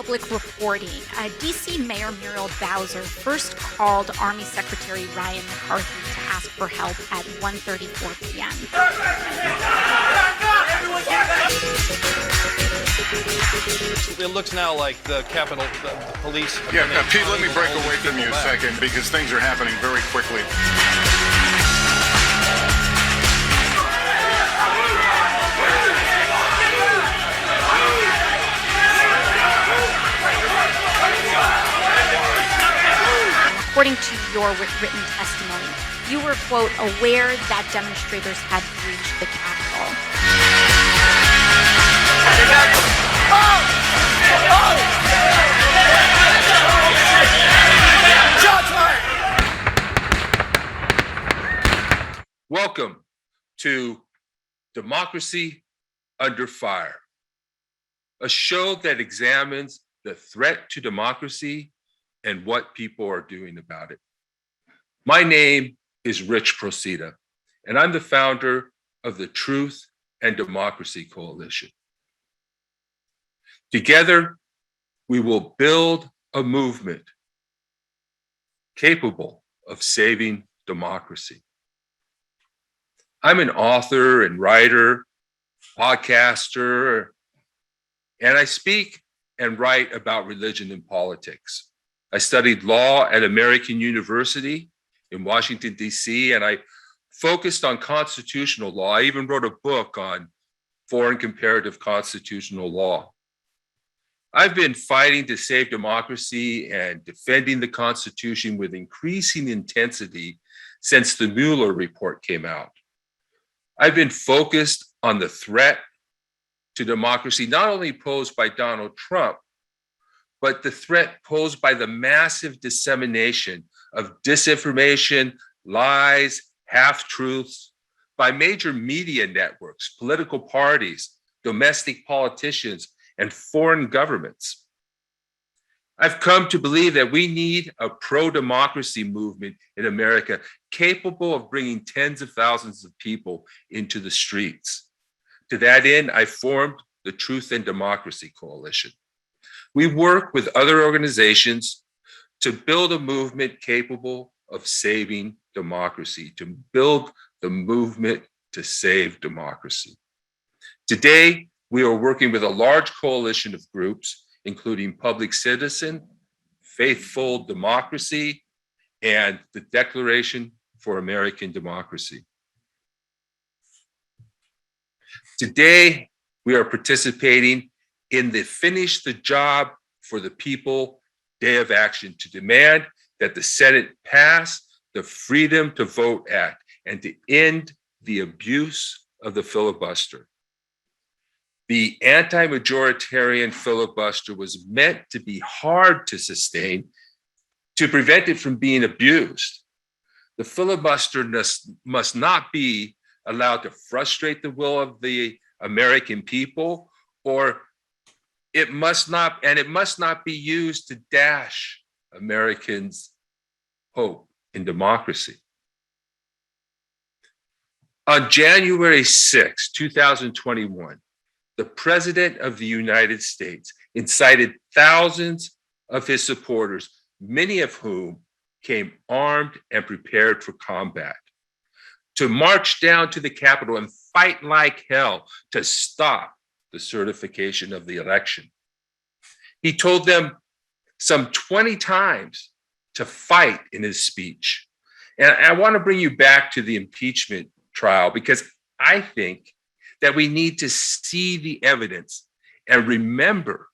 public reporting, D.C. Mayor Muriel Bowser first called Army Secretary Ryan McCarthy to ask for help at 1:34 p.m. It looks now like the Capitol the police... Yeah, Pete, let me break away from you a second because things are happening very quickly. According to your written testimony, you were, quote, aware that demonstrators had breached the Capitol. Welcome to Democracy Under Fire, a show that examines the threat to democracy and what people are doing about it. My name is Rich Procida, and I'm the founder of the Truth and Democracy Coalition. Together, we will build a movement capable of saving democracy. I'm an author and writer, podcaster, and I speak and write about religion and politics. I studied law at American University in Washington, D.C., and I focused on constitutional law. I even wrote a book on foreign comparative constitutional law. I've been fighting to save democracy and defending the Constitution with increasing intensity since the Mueller report came out. I've been focused on the threat to democracy, not only posed by Donald Trump, but the threat posed by the massive dissemination of disinformation, lies, half-truths by major media networks, political parties, domestic politicians, and foreign governments. I've come to believe that we need a pro-democracy movement in America capable of bringing tens of thousands of people into the streets. To that end, I formed the Truth and Democracy Coalition. We work with other organizations to build a movement capable of saving democracy, to build the movement to save democracy. Today, we are working with a large coalition of groups, including Public Citizen, Faithful Democracy, and the Declaration for American Democracy. Today, we are participating in the Finish the Job for the People Day of Action to demand that the Senate pass the Freedom to Vote Act and to end the abuse of the filibuster. The anti-majoritarian filibuster was meant to be hard to sustain to prevent it from being abused. The filibuster must not be allowed to frustrate the will of the American people, or it must not be used to dash Americans' hope in democracy. On January 6, 2021, the President of the United States incited thousands of his supporters, many of whom came armed and prepared for combat, to march down to the Capitol and fight like hell to stop the certification of the election. He told them some 20 times to fight in his speech. And I want to bring you back to the impeachment trial because I think that we need to see the evidence and remember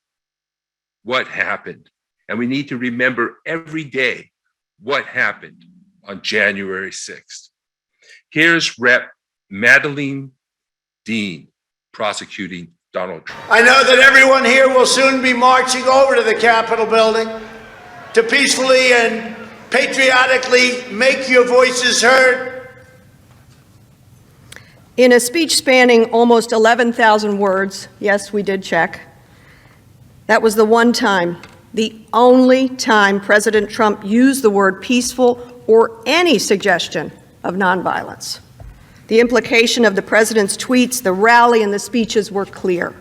what happened. And we need to remember every day what happened on January 6th. Here's Rep. Madeleine Dean prosecuting Donald Trump. I know that everyone here will soon be marching over to the Capitol building to peacefully and patriotically make your voices heard. In a speech spanning almost 11,000 words, yes, we did check, that was the one time, the only time President Trump used the word peaceful or any suggestion of nonviolence. The implication of the president's tweets, the rally, and the speeches were clear.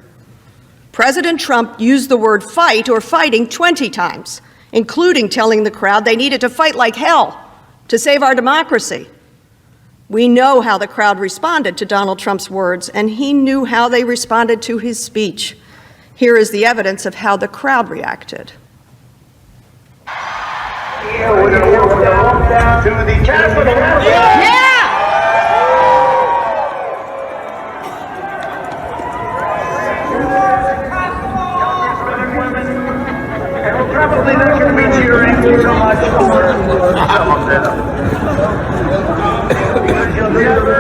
President Trump used the word fight or fighting 20 times, including telling the crowd they needed to fight like hell to save our democracy. We know how the crowd responded to Donald Trump's words, and he knew how they responded to his speech. Here is the evidence of how the crowd reacted. We're going to walk down to the Capitol. Yeah! Probably not going to be cheering so much for some of them. Because you'll never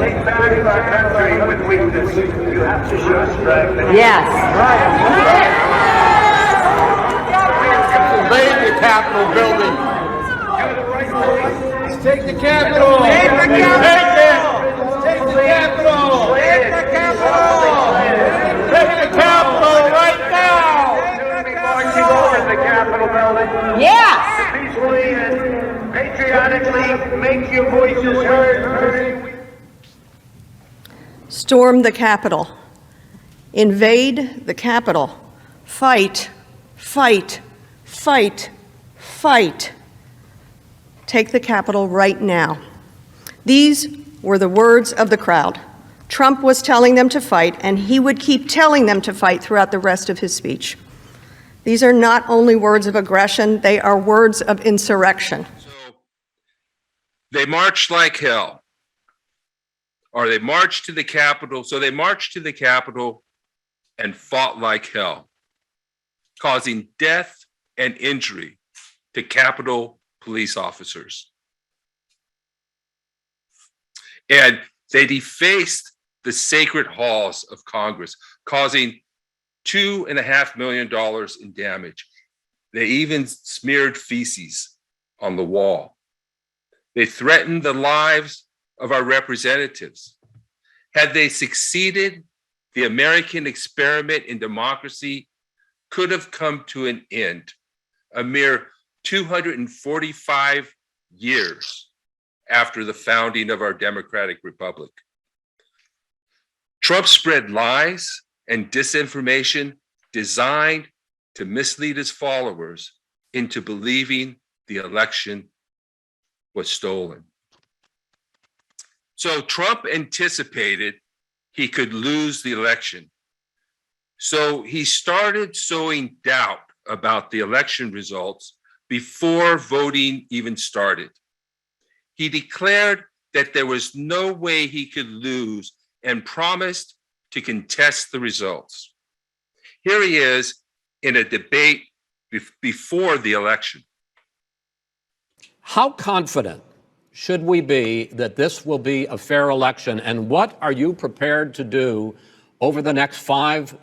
take back our country with weakness. You have to show strength. Yes. Right. Invade the Capitol building. Let's take the Capitol. Take the Capitol. Take the Capitol. Take the Capitol. Take the Capitol right now. Marching over the Capitol building. Yes. Peacefully and patriotically make your voices heard. Storm the Capitol. Invade the Capitol. Fight, fight, fight, fight. Take the Capitol right now. These were the words of the crowd. Trump was telling them to fight, and he would keep telling them to fight throughout the rest of his speech. These are not only words of aggression, they are words of insurrection. So they marched like hell, or they marched to the Capitol. So they marched to the Capitol and fought like hell, causing death and injury to Capitol police officers. And they defaced the sacred halls of Congress, causing $2.5 million in damage. They even smeared feces on the wall. They threatened the lives of our representatives. Had they succeeded, the American experiment in democracy could have come to an end a mere 245 years after the founding of our democratic republic. Trump spread lies and disinformation designed to mislead his followers into believing the election was stolen. So Trump anticipated he could lose the election. So he started sowing doubt about the election results before voting even started. He declared that there was no way he could lose and promised to contest the results. Here he is in a debate before the election. How confident should we be that this will be a fair election? And what are you prepared to do over the next 5+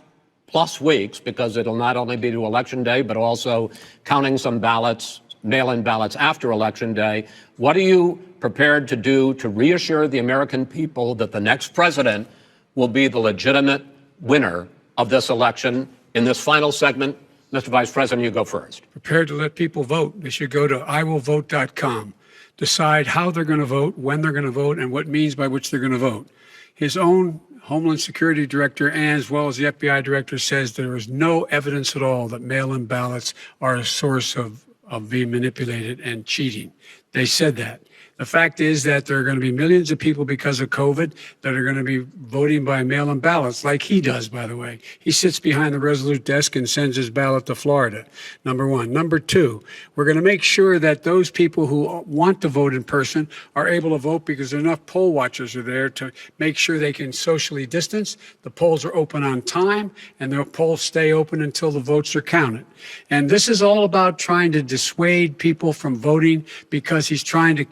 weeks? Because it'll not only be to Election Day, but also counting some ballots, mail-in ballots after Election Day. What are you prepared to do to reassure the American people that the next president will be the legitimate winner of this election? In this final segment, Mr. Vice President, you go first. Prepared to let people vote. They should go to iwillvote.com, decide how they're going to vote, when they're going to vote, and what means by which they're going to vote. His own Homeland Security Director, and as well as the FBI Director, says there is no evidence at all that mail-in ballots are a source of being manipulated and cheating. They said that. The fact is that there are going to be millions of people because of COVID that are going to be voting by mail-in ballots, like he does, by the way. He sits behind the Resolute desk and sends his ballot to Florida, number one. Number two, we're going to make sure that those people who want to vote in person are able to vote because enough poll watchers are there to make sure they can socially distance. The polls are open on time, and the polls stay open until the votes are counted. And this is all about trying to dissuade people from voting because he's trying to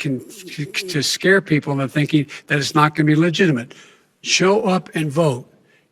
scare people into thinking that it's not going to be legitimate. Show up and vote.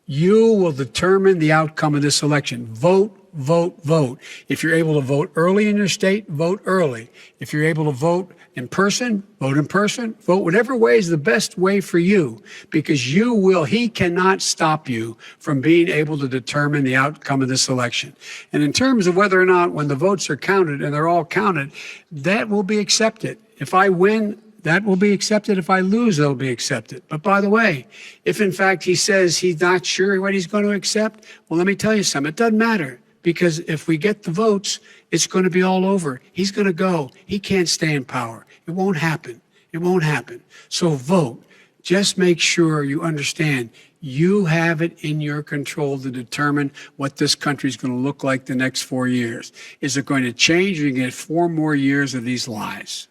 You will determine the outcome of this election. Vote, vote, vote. If you're able to vote early in your state, vote early. If you're able to vote in person, vote in person. Vote whatever way is the best way for you, because he cannot stop you from being able to determine the outcome of this election. And in terms of whether or not when the votes are counted, and they're all counted, that will be accepted. If I win that will be accepted. If I lose, it'll be accepted. But by the way, if in fact he says he's not sure what he's going to accept, well, let me tell you something. It doesn't matter, because if we get the votes, it's going to be all over. He's going to go. He can't stay in power. It won't happen. It won't happen. So vote. Just make sure you understand you have it in your control to determine what this country is going to look like the next 4 years. Is it going to change, or you get 4 more years of these lies?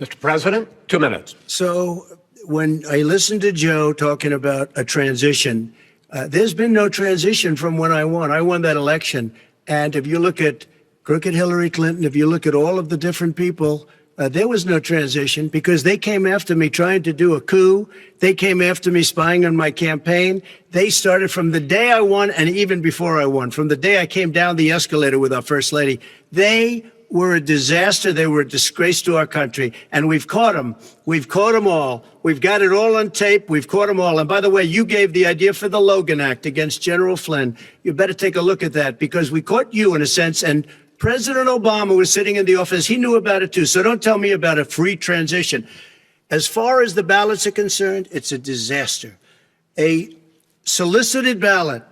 Mr. President, 2 minutes. So when I listened to Joe talking about a transition, there's been no transition from when I won. I won that election. And if you look at crooked Hillary Clinton, if you look at all of the different people, there was no transition, because they came after me trying to do a coup. They came after me spying on my campaign. They started from the day I won, and even before I won, from the day I came down the escalator with our First Lady. They were a disaster. They were a disgrace to our country. And we've caught them. We've caught them all. We've got it all on tape. We've caught them all. And by the way, you gave the idea for the Logan Act against General Flynn. You better take a look at that, because we caught you in a sense. And President Obama was sitting in the office. He knew about it too. So don't tell me about a free transition. As far as the ballots are concerned, it's a disaster. A solicited ballot,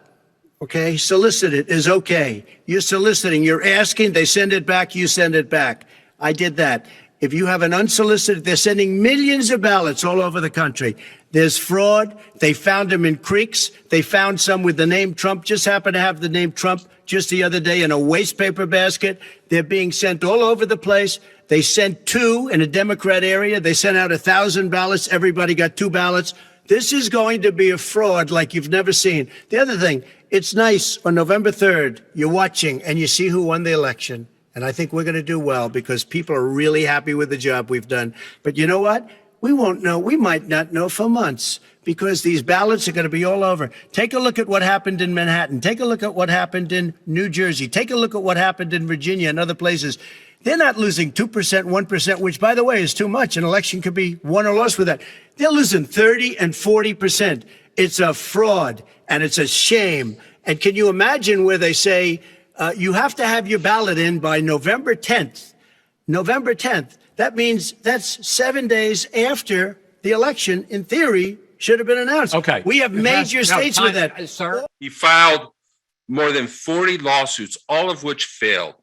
okay, solicited is okay. You're soliciting, you're asking, they send it back, you send it back. I did that. If you have an unsolicited, they're sending millions of ballots all over the country. There's fraud. They found them in creeks. They found some with the name Trump, just happened to have the name Trump just the other day in a waste paper basket. They're being sent all over the place. They sent 2 in a Democrat area. They sent out 1,000 ballots. Everybody got 2 ballots. This is going to be a fraud like you've never seen. The other thing, it's nice on November 3rd, you're watching and you see who won the election. And I think we're going to do well, because people are really happy with the job we've done. But you know what? We won't know. We might not know for months, because these ballots are going to be all over. Take a look at what happened in Manhattan. Take a look at what happened in New Jersey. Take a look at what happened in Virginia and other places. They're not losing 2%, 1%, which, by the way, is too much. An election could be won or lost with that. They're losing 30 and 40%. It's a fraud, and it's a shame. And can you imagine where they say, you have to have your ballot in by November 10th. November 10th. That means that's 7 days after the election, in theory, should have been announced. Okay. We have major states with that. Sir? He filed more than 40 lawsuits, all of which failed.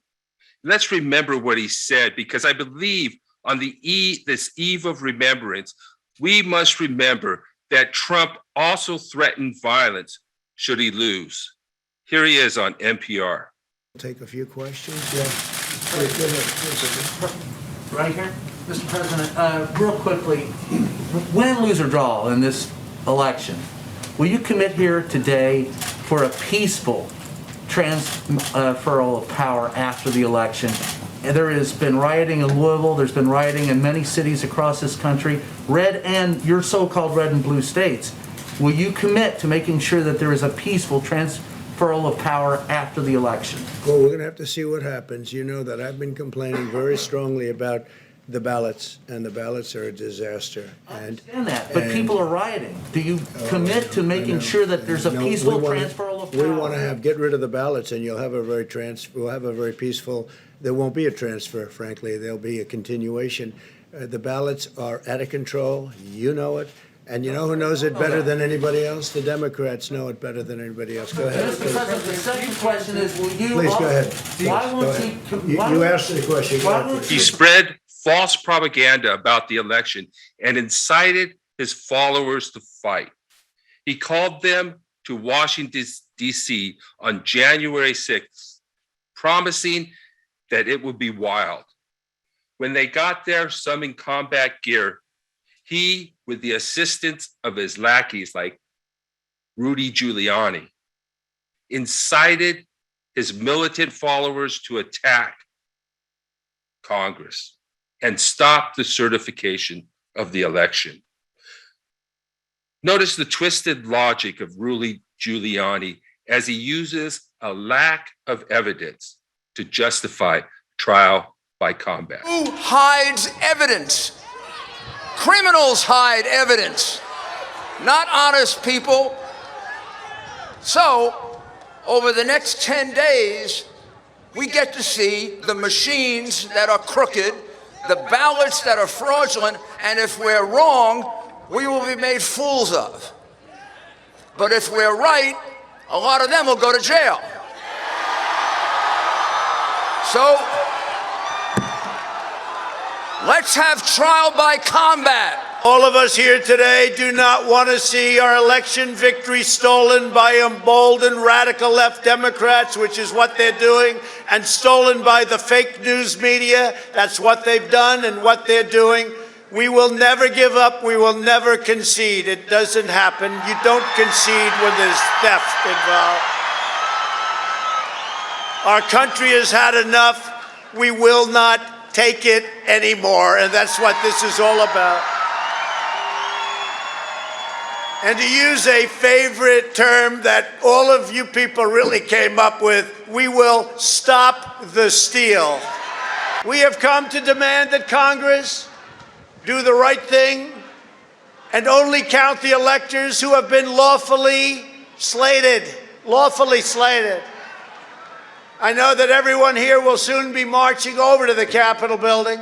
Let's remember what he said, because I believe on this eve of remembrance, we must remember that Trump also threatened violence should he lose. Here he is on NPR. Take a few questions. Right here, Mr. President, real quickly, win, lose, or draw in this election, will you commit here today for a peaceful transferal of power after the election? And there has been rioting in Louisville, there's been rioting in many cities across this country, red and your so-called red and blue states. Will you commit to making sure that there is a peaceful transferal of power after the election? Well, we're going to have to see what happens. You know that I've been complaining very strongly about the ballots, and the ballots are a disaster. I understand that, but people are rioting. Do you commit to making sure that there's a peaceful transferal of power? We want to get rid of the ballots, and we'll have a very peaceful. There won't be a transfer, frankly. There'll be a continuation. The ballots are out of control. You know it. And you know who knows it better than anybody else? The Democrats know it better than anybody else. Go ahead. Mr. President, the second question is, will you... Please, go ahead. Why won't you asked the question. He spread false propaganda about the election and incited his followers to fight. He called them to Washington, D.C. on January 6th, promising that it would be wild. When they got there, some in combat gear, he, with the assistance of his lackeys like Rudy Giuliani, incited his militant followers to attack Congress and stop the certification of the election. Notice the twisted logic of Rudy Giuliani as he uses a lack of evidence to justify trial by combat. Who hides evidence? Criminals hide evidence, not honest people. So, over the next 10 days, we get to see the machines that are crooked, the ballots that are fraudulent, and if we're wrong, we will be made fools of. But if we're right, a lot of them will go to jail. So let's have trial by combat. All of us here today do not want to see our election victory stolen by emboldened radical left Democrats, which is what they're doing, and stolen by the fake news media. That's what they've done and what they're doing. We will never give up. We will never concede. It doesn't happen. You don't concede when there's theft involved. Our country has had enough. We will not take it anymore, and that's what this is all about. And to use a favorite term that all of you people really came up with, we will stop the steal. We have come to demand that Congress do the right thing and only count the electors who have been lawfully slated. I know that everyone here will soon be marching over to the Capitol building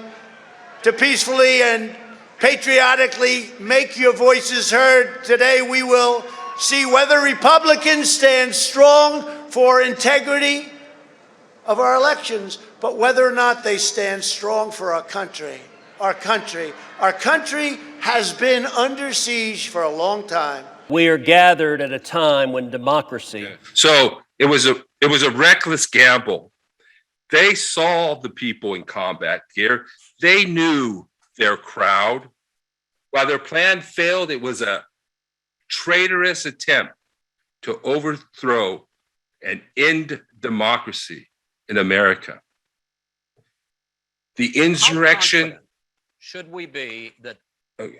to peacefully and patriotically make your voices heard. Today we will see whether Republicans stand strong for integrity of our elections, but whether or not they stand strong for our country. Our country has been under siege for a long time. We are gathered at a time when democracy. So it was a reckless gamble. They saw the people in combat gear. They knew their crowd. While their plan failed, it was a traitorous attempt to overthrow and end democracy in America. The insurrection. Should we be that? Okay.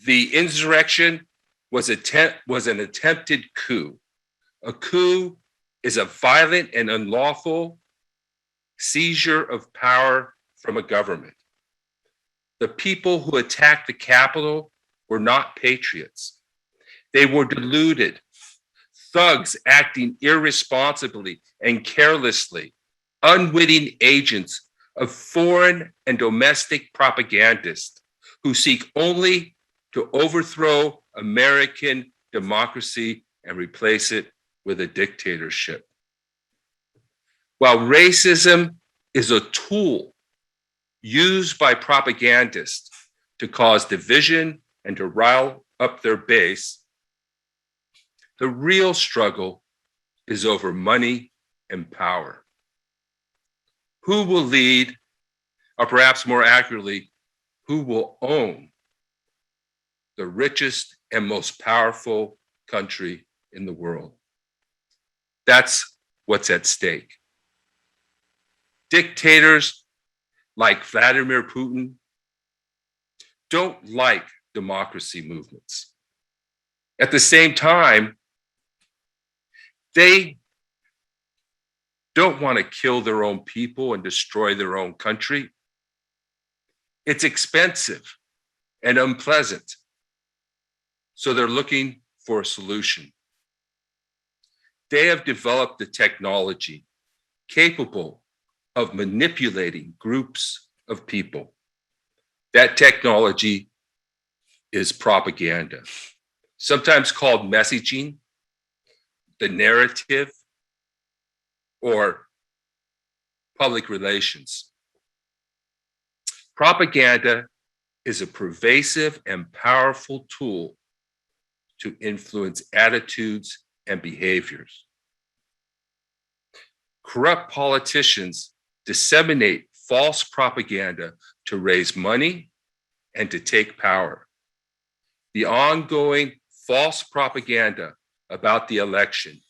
The insurrection was an attempted coup. A coup is a violent and unlawful seizure of power from a government. The people who attacked the Capitol were not patriots. They were deluded, thugs acting irresponsibly and carelessly, unwitting agents of foreign and domestic propagandists who seek only to overthrow American democracy and replace it with a dictatorship. While racism is a tool used by propagandists to cause division and to rile up their base, the real struggle is over money and power. Who will lead, or perhaps more accurately, who will own the richest and most powerful country in the world? That's what's at stake. Dictators like Vladimir Putin don't like democracy movements. At the same time, they don't want to kill their own people and destroy their own country. It's expensive and unpleasant. So they're looking for a solution. They have developed the technology capable of manipulating groups of people. That technology is propaganda, sometimes called messaging, the narrative, or public relations. Propaganda is a pervasive and powerful tool to influence attitudes and behaviors. Corrupt politicians disseminate false propaganda to raise money and to take power. The ongoing false propaganda about the election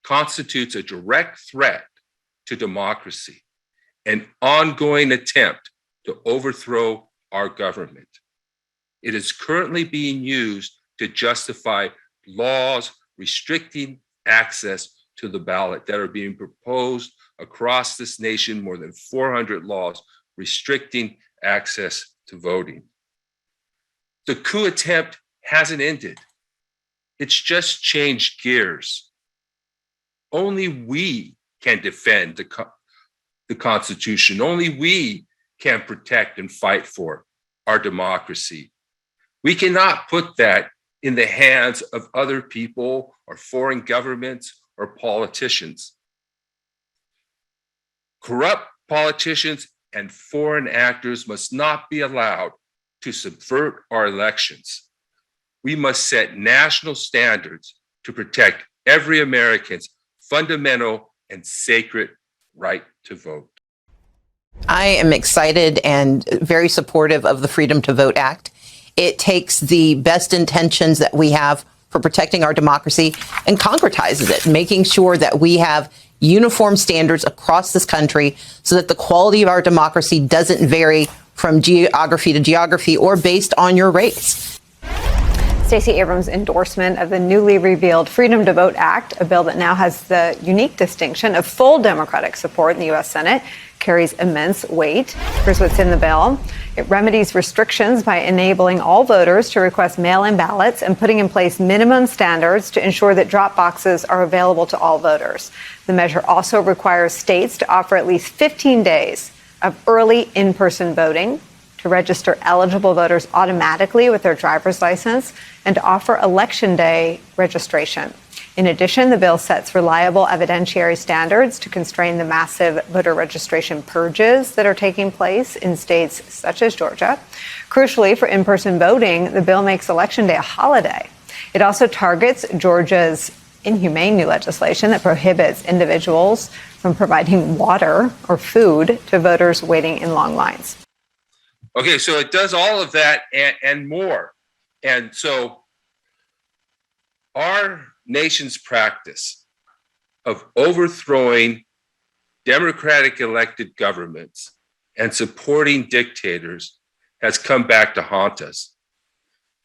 constitutes a direct threat to democracy, an ongoing attempt to overthrow our government. It is currently being used to justify laws restricting access to the ballot that are being proposed across this nation, more than 400 laws restricting access to voting. The coup attempt hasn't ended. It's just changed gears. Only we can defend the Constitution. Only we can protect and fight for our democracy. We cannot put that in the hands of other people or foreign governments or politicians. Corrupt politicians and foreign actors must not be allowed to subvert our elections. We must set national standards to protect every American's fundamental and sacred right to vote. I am excited and very supportive of the Freedom to Vote Act. It takes the best intentions that we have for protecting our democracy and concretizes it, making sure that we have uniform standards across this country so that the quality of our democracy doesn't vary from geography to geography or based on your race. Stacey Abrams' endorsement of the newly revealed Freedom to Vote Act, a bill that now has the unique distinction of full Democratic support in the U.S. Senate, carries immense weight. Here's what's in the bill. It remedies restrictions by enabling all voters to request mail-in ballots and putting in place minimum standards to ensure that drop boxes are available to all voters. The measure also requires states to offer at least 15 days of early in-person voting, to register eligible voters automatically with their driver's license, and to offer Election Day registration. In addition, the bill sets reliable evidentiary standards to constrain the massive voter registration purges that are taking place in states such as Georgia. Crucially, for in-person voting, the bill makes Election Day a holiday. It also targets Georgia's inhumane new legislation that prohibits individuals from providing water or food to voters waiting in long lines. Okay, so it does all of that and more. And so our nation's practice of overthrowing democratic elected governments and supporting dictators has come back to haunt us.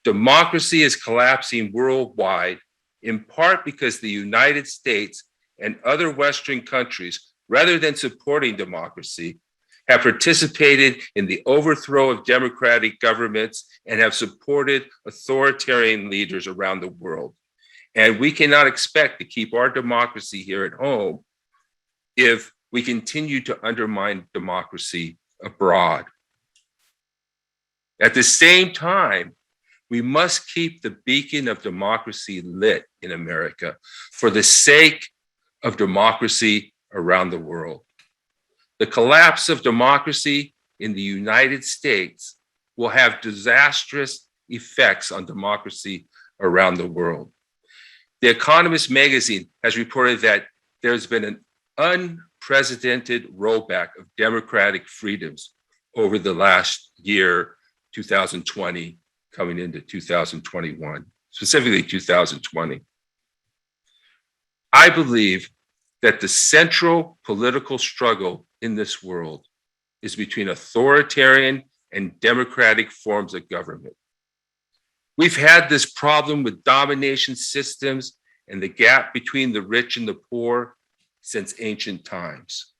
Democracy is collapsing worldwide, in part because the United States and other Western countries, rather than supporting democracy, have participated in the overthrow of democratic governments and have supported authoritarian leaders around the world. And we cannot expect to keep our democracy here at home if we continue to undermine democracy abroad. At the same time, we must keep the beacon of democracy lit in America for the sake of democracy around the world. The collapse of democracy in the United States will have disastrous effects on democracy around the world. The Economist magazine has reported that there's been an unprecedented rollback of democratic freedoms over the last year, 2020, coming into 2021, specifically 2020. I believe that the central political struggle in this world is between authoritarian and democratic forms of government. We've had this problem with domination systems and the gap between the rich and the poor since ancient times.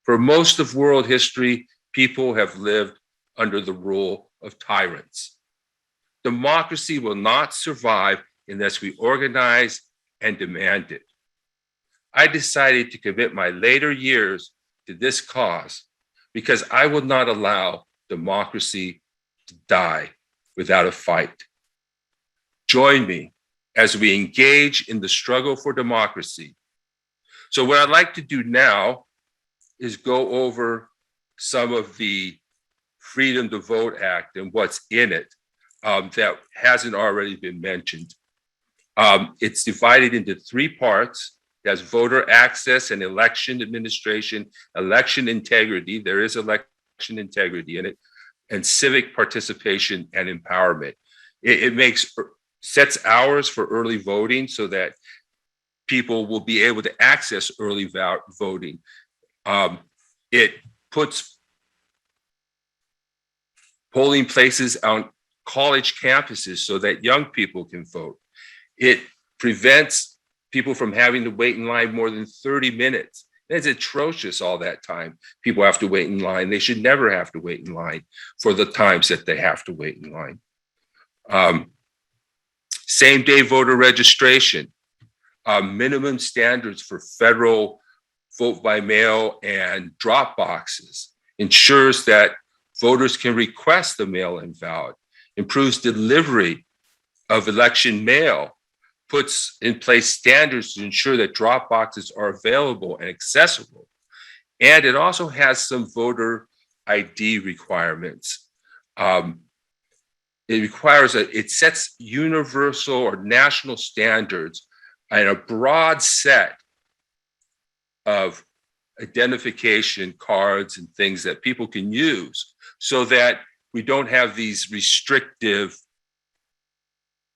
For most of world history, people have lived under the rule of tyrants. Democracy will not survive unless we organize and demand it. I decided to commit my later years to this cause because I will not allow democracy to die without a fight. Join me as we engage in the struggle for democracy. So what I'd like to do now is go over some of the Freedom to Vote Act and what's in it that hasn't already been mentioned. It's divided into three parts. It has voter access and election administration, election integrity, there is election integrity in it, and civic participation and empowerment. It sets hours for early voting so that people will be able to access early voting. It puts polling places on college campuses so that young people can vote. It prevents people from having to wait in line more than 30 minutes. It's atrocious all that time. People have to wait in line. They should never have to wait in line for the times that they have to wait in line. Same-day voter registration, minimum standards for federal vote by mail and drop boxes, ensures that voters can request a mail-in ballot, improves delivery of election mail, puts in place standards to ensure that drop boxes are available and accessible. And it also has some voter ID requirements. It sets universal or national standards and a broad set of identification cards and things that people can use so that we don't have these restrictive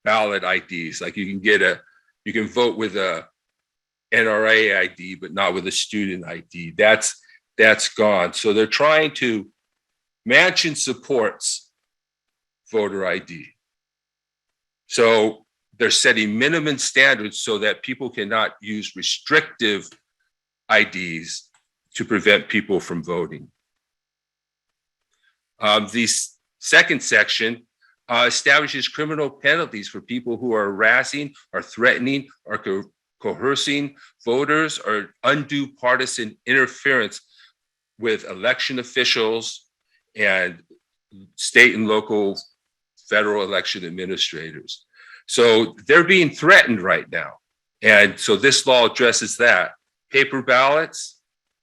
ballot IDs. Like you can vote with a NRA ID, but not with a student ID. That's gone. So they're trying to, Manchin supports voter ID. So they're setting minimum standards so that people cannot use restrictive IDs to prevent people from voting. The second section establishes criminal penalties for people who are harassing or threatening or coercing voters or undue partisan interference with election officials and state and local federal election administrators. So they're being threatened right now. And so this law addresses that. Paper ballots,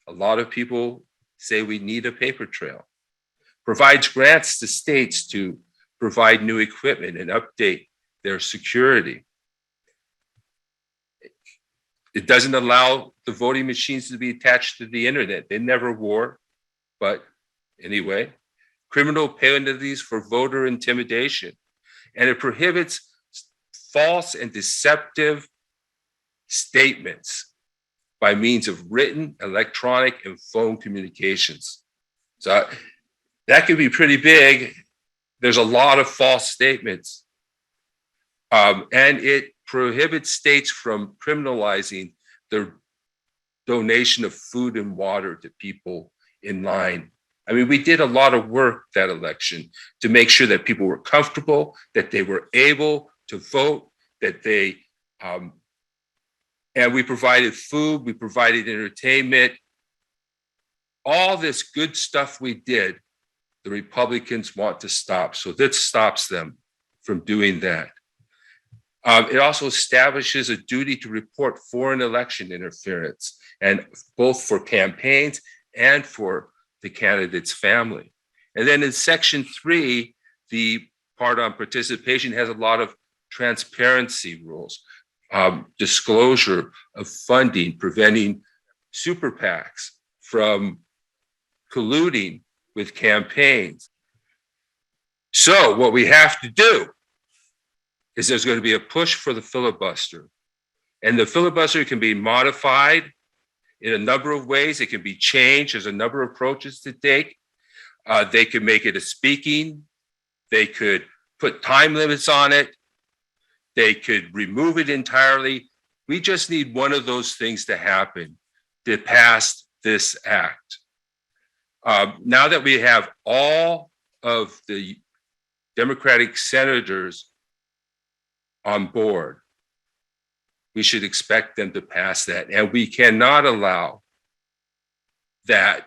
a lot of people say we need a paper trail. Provides grants to states to provide new equipment and update their security. It doesn't allow the voting machines to be attached to the internet. They never were, but anyway. Criminal penalties for voter intimidation. And it prohibits false and deceptive statements by means of written, electronic, and phone communications. So that could be pretty big. There's a lot of false statements. And it prohibits states from criminalizing the donation of food and water to people in line. I mean, we did a lot of work that election to make sure that people were comfortable, that they were able to vote, that they, and we provided food, we provided entertainment. All this good stuff we did, the Republicans want to stop. So this stops them from doing that. It also establishes a duty to report foreign election interference, and both for campaigns and for the candidate's family. And then in section 3, the part on participation has a lot of transparency rules, disclosure of funding, preventing super PACs from colluding with campaigns. So what we have to do is there's going to be a push for the filibuster. And the filibuster can be modified in a number of ways. It can be changed. There's a number of approaches to take. They could make it a speaking. They could put time limits on it. They could remove it entirely. We just need one of those things to happen to pass this act. Now that we have all of the Democratic senators on board, we should expect them to pass that. And we cannot allow that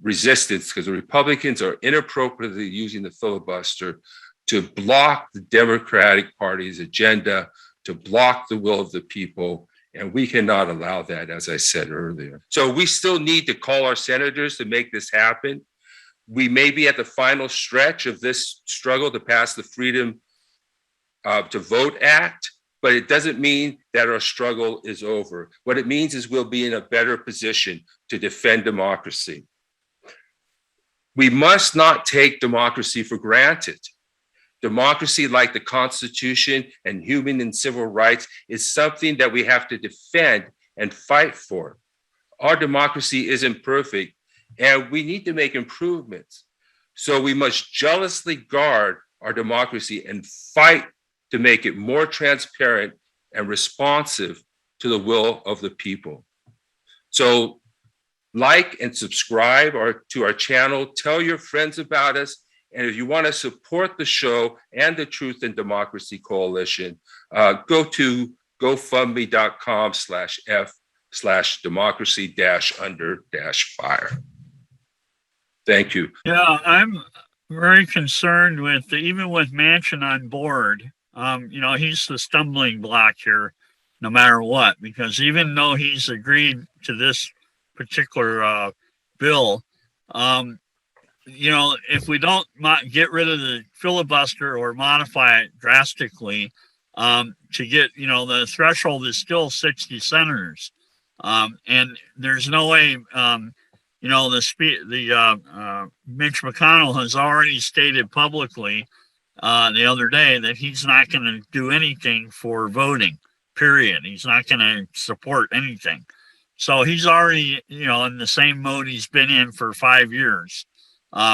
resistance, because the Republicans are inappropriately using the filibuster to block the Democratic Party's agenda, to block the will of the people. And we cannot allow that, as I said earlier. So we still need to call our senators to make this happen. We may be at the final stretch of this struggle to pass the Freedom to Vote Act, but it doesn't mean that our struggle is over. What it means is we'll be in a better position to defend democracy. We must not take democracy for granted. Democracy, like the Constitution and human and civil rights, is something that we have to defend and fight for. Our democracy isn't perfect, and we need to make improvements. So we must jealously guard our democracy and fight to make it more transparent and responsive to the will of the people. So like and subscribe to our channel, tell your friends about us. And if you want to support the show and the Truth and Democracy Coalition, go to gofundme.com/f/democracy-under-fire. Thank you. Yeah, I'm very concerned with even with Manchin on board. He's the stumbling block here, no matter what, because even though he's agreed to this particular bill, if we don't get rid of the filibuster or modify it drastically, to get, the threshold is still 60 senators. And there's no way, Mitch McConnell has already stated publicly the other day that he's not going to do anything for voting, period. He's not going to support anything. So he's already, in the same mode he's been in for 5 years,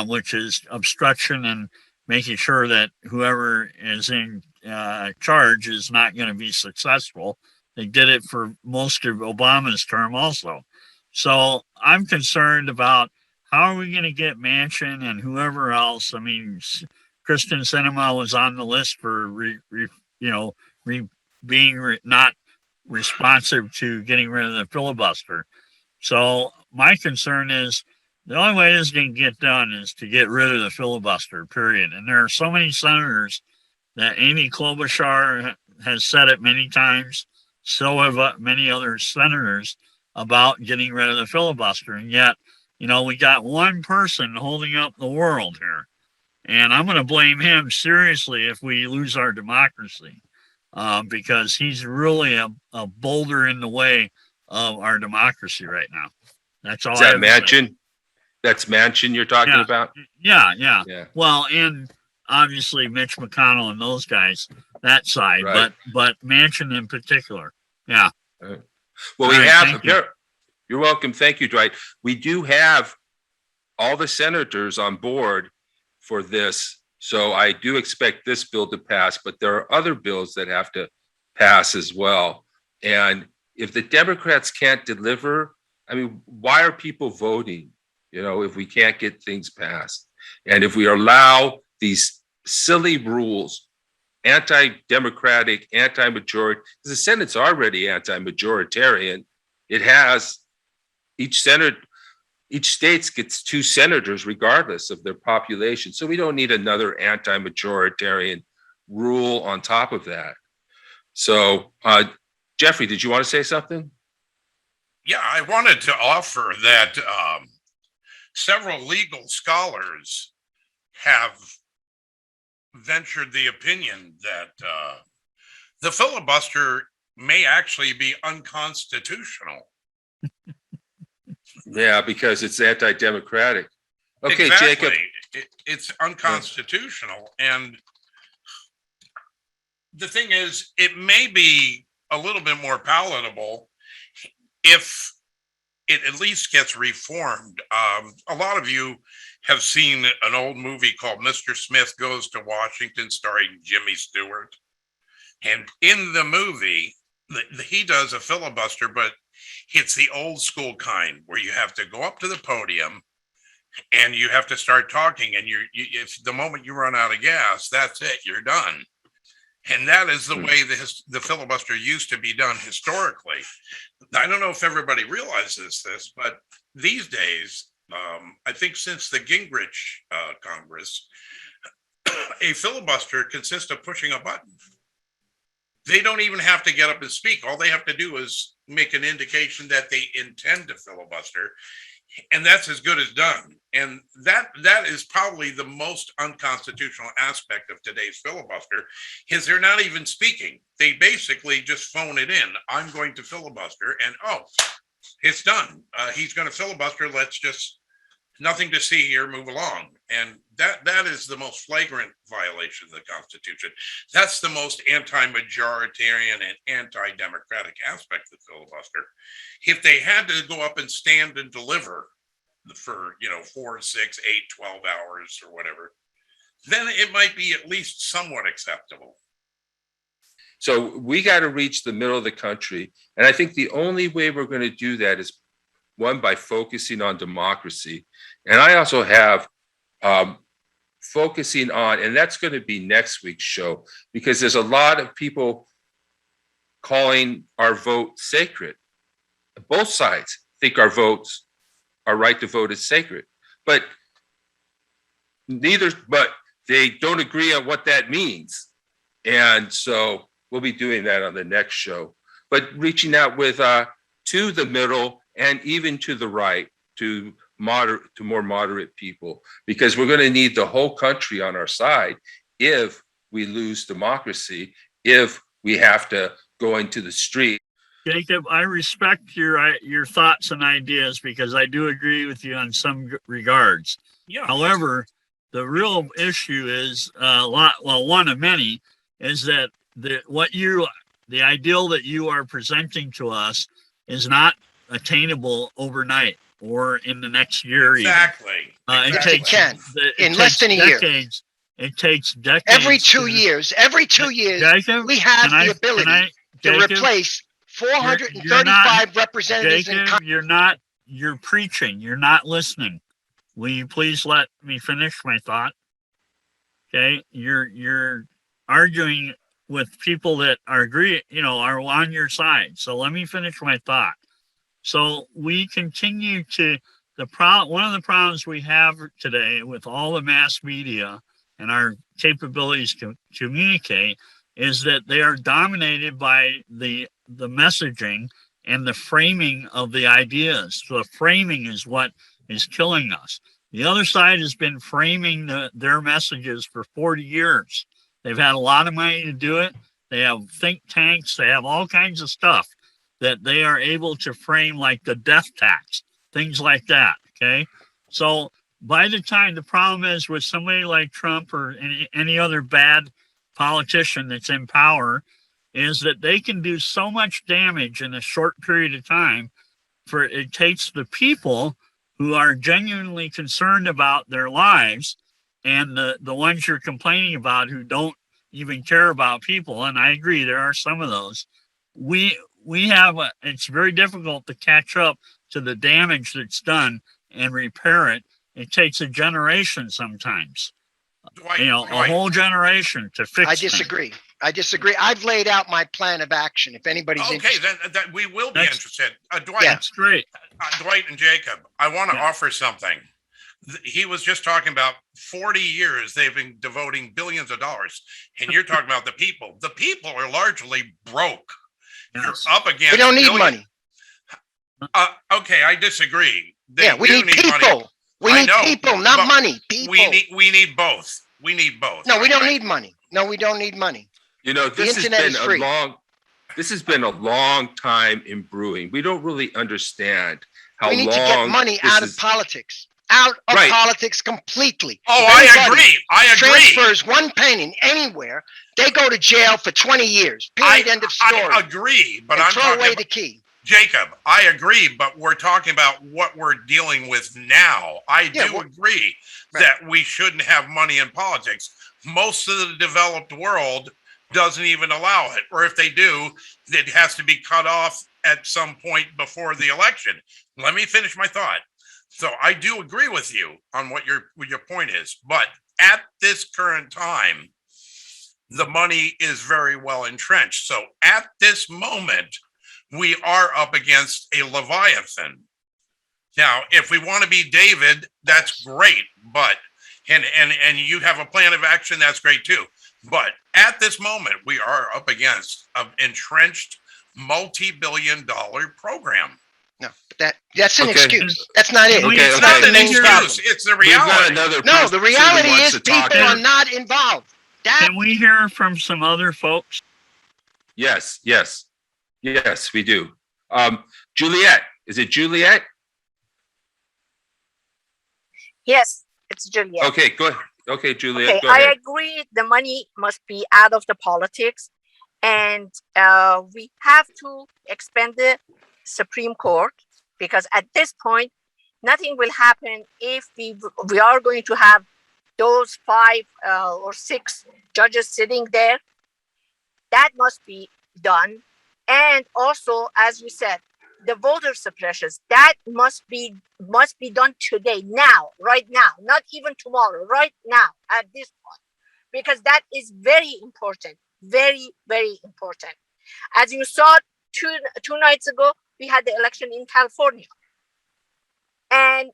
which is obstruction and making sure that whoever is in charge is not going to be successful. They did it for most of Obama's term also. So I'm concerned about how are we going to get Manchin and whoever else. I mean, Kristen Sinema was on the list for being not responsive to getting rid of the filibuster. So my concern is the only way this can get done is to get rid of the filibuster, period. And there are so many senators that Amy Klobuchar has said it many times. So have many other senators about getting rid of the filibuster. And yet, we got one person holding up the world here. And I'm going to blame him seriously if we lose our democracy, because he's really a boulder in the way of our democracy right now. That's all. Is that Manchin? That's Manchin you're talking about? Yeah. Well, and obviously Mitch McConnell and those guys, that side, right. but Manchin in particular. Yeah. Right. Well, you're welcome. Thank you, Dwight. We do have all the senators on board for this. So I do expect this bill to pass, but there are other bills that have to pass as well. And if the Democrats can't deliver, I mean, why are people voting, if we can't get things passed? And if we allow these silly rules, anti-democratic, anti-majority, because the Senate's already anti-majoritarian. It has each state gets 2 senators regardless of their population. So we don't need another anti-majoritarian rule on top of that. So, Jeffrey, did you want to say something? Yeah, I wanted to offer that several legal scholars have ventured the opinion that the filibuster may actually be unconstitutional. Yeah, because it's anti-democratic. Okay, exactly. Jacob. It's unconstitutional. And the thing is, it may be a little bit more palatable if it at least gets reformed. A lot of you have seen an old movie called Mr. Smith Goes to Washington, starring Jimmy Stewart. And in the movie, he does a filibuster, but it's the old school kind where you have to go up to the podium and you have to start talking. And if the moment you run out of gas, that's it, you're done. And that is the way the filibuster used to be done historically. I don't know if everybody realizes this, but these days, I think since the Gingrich Congress, a filibuster consists of pushing a button. They don't even have to get up and speak. All they have to do is make an indication that they intend to filibuster, and that's as good as done. And that is probably the most unconstitutional aspect of today's filibuster, is they're not even speaking. They basically just phone it in. I'm going to filibuster, and it's done. He's going to filibuster. Let's just, nothing to see here, move along. And that is the most flagrant violation of the Constitution. That's the most anti-majoritarian and anti-democratic aspect of the filibuster. If they had to go up and stand and deliver for 4, 6, 8, 12 hours or whatever, then it might be at least somewhat acceptable. So we got to reach the middle of the country. And I think the only way we're going to do that is, one, by focusing on democracy. And I also have focusing on, and that's going to be next week's show, because there's a lot of people calling our vote sacred. Both sides think our right to vote is sacred. But but they don't agree on what that means. And so we'll be doing that on the next show, but reaching out with to the middle and even to the right, to more moderate people, because we're going to need the whole country on our side if we lose democracy, if we have to go into the street. Jacob, I respect your thoughts and ideas because I do agree with you on some regards. Yeah. However, the real issue is one of many is that the ideal that you are presenting to us is not attainable overnight or in the next year. Exactly. It can. In less than a year. It takes decades. Every 2 years, Jacob, we have the ability to replace 435 representatives in Congress. You're preaching. You're not listening. Will you please let me finish my thought? Okay, you're arguing with people that are on your side. So let me finish my thought. So we continue to one of the problems we have today with all the mass media and our capabilities to communicate is that they are dominated by the messaging and the framing of the ideas. So the framing is what is killing us. The other side has been framing their messages for 40 years. They've had a lot of money to do it. They have think tanks. They have all kinds of stuff that they are able to frame, like the death tax, things like that, okay? So by the time, the problem is with somebody like Trump or any other bad politician that's in power is that they can do so much damage in a short period of time. For it takes the people who are genuinely concerned about their lives and the ones you're complaining about who don't even care about people, and I agree, there are some of those. It's very difficult to catch up to the damage that's done and repair it. It takes a generation sometimes. A whole generation to fix it. I disagree. I've laid out my plan of action. If anybody's interested. Okay, then we will be interested. Dwight, that's great. Dwight and Jacob, I want to offer something. He was just talking about 40 years they've been devoting billions of dollars, and you're talking about the people. The people are largely broke. Yes. You're up against. We don't need money. Okay, I disagree. We need people. Money. We need people, not money. People. We need both. We need both. No, we don't need money. No, we don't need money. This has been a long time in brewing. We don't really understand how long. We need to get money out of politics. Out of politics completely. Oh, I agree. Transfers one penny anywhere, they go to jail for 20 years. Period. End of story. I agree, but I'm throw away the key. Jacob, I agree, but we're talking about what we're dealing with now. I do agree that we shouldn't have money in politics. Most of the developed world doesn't even allow it, or if they do, it has to be cut off at some point before the election. Let me finish my thought. So I do agree with you on what your point is, but at this current time, the money is very well entrenched. So at this moment, we are up against a Leviathan. Now, if we want to be David, that's great, but and you have a plan of action, that's great too. But at this moment, we are up against an entrenched multi-billion-dollar program. No, but that's an excuse. That's not it. It's not an excuse. It's the reality. No, the reality is people are not involved. Can we hear from some other folks? Yes, we do. Juliet, is it Juliet? Yes, it's Juliet. Okay, go ahead. Okay, Juliet, okay, go ahead. I agree the money must be out of the politics, and we have to expand the Supreme Court, because at this point, nothing will happen if we are going to have those 5 or 6 judges sitting there. That must be done. And also, as you said, the voter suppressions, that must be done today, now, right now, not even tomorrow, right now, at this point, because that is very important, very, very important. As you saw two nights ago, we had the election in California, and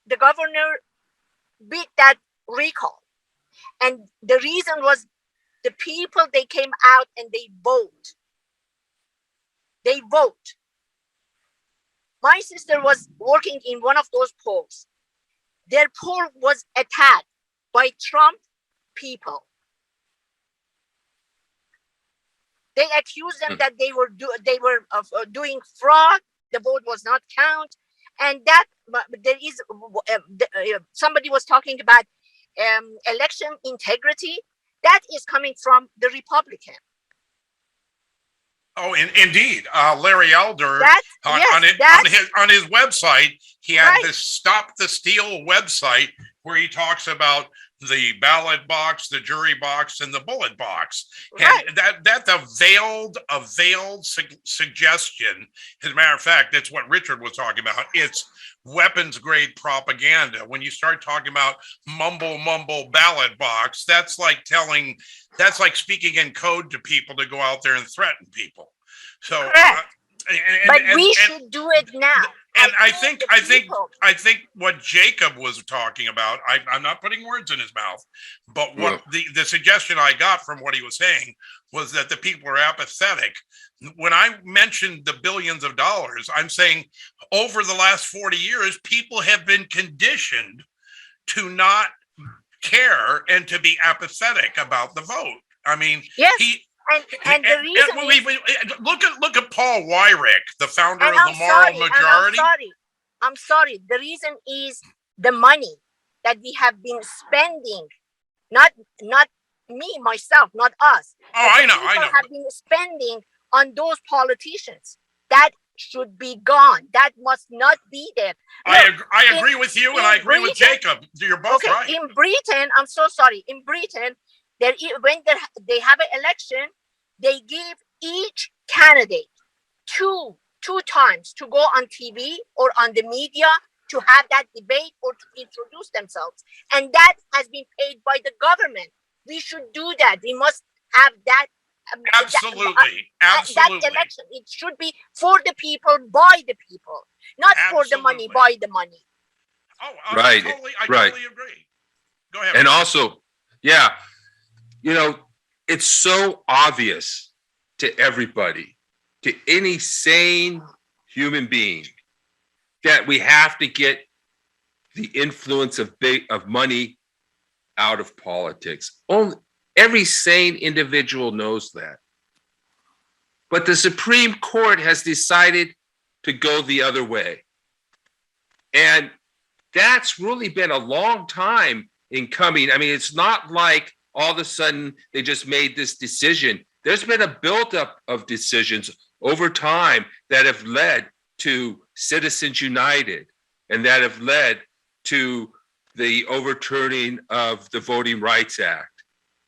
the governor beat that recall. And the reason was the people, they came out and they vote. They vote. My sister was working in one of those polls. Their poll was attacked by Trump people. They accused them that they were doing fraud. The vote was not counted, and that there is somebody was talking about election integrity. That is coming from the Republican. Oh, indeed. Larry Elder on his website, he had this Stop the Steal website where he talks about the ballot box, the jury box, and the bullet box. Right. And that's a veiled suggestion. As a matter of fact, that's what Richard was talking about. It's weapons grade propaganda. When you start talking about mumble ballot box, that's like speaking in code to people to go out there and threaten people. So, but we should do it now. And I think what Jacob was talking about, I'm not putting words in his mouth, but what the suggestion I got from what he was saying was that the people are apathetic. When I mentioned the billions of dollars, I'm saying over the last 40 years, people have been conditioned to not care and to be apathetic about the vote. I mean, yes. And the reason look at Paul Weyrich, the founder of the Moral Majority. I'm sorry. The reason is the money that we have been spending, not me, myself, not us. Oh, I know. Have been spending on those politicians. That should be gone. That must not be there. I agree with you, and I agree with Jacob. You're both right. In Britain, I'm so sorry. In Britain, when they have an election, they give each candidate two times to go on TV or on the media to have that debate or to introduce themselves. And that has been paid by the government. We should do that. We must have that. Absolutely. That election. It should be for the people, by the people, not for the money, by the money. Oh, I totally agree. Go ahead. And also, yeah, it's so obvious to everybody, to any sane human being, that we have to get the influence of money out of politics. Every sane individual knows that. But the Supreme Court has decided to go the other way. And that's really been a long time in coming. I mean, it's not like all of a sudden they just made this decision. There's been a buildup of decisions over time that have led to Citizens United and that have led to the overturning of the Voting Rights Act.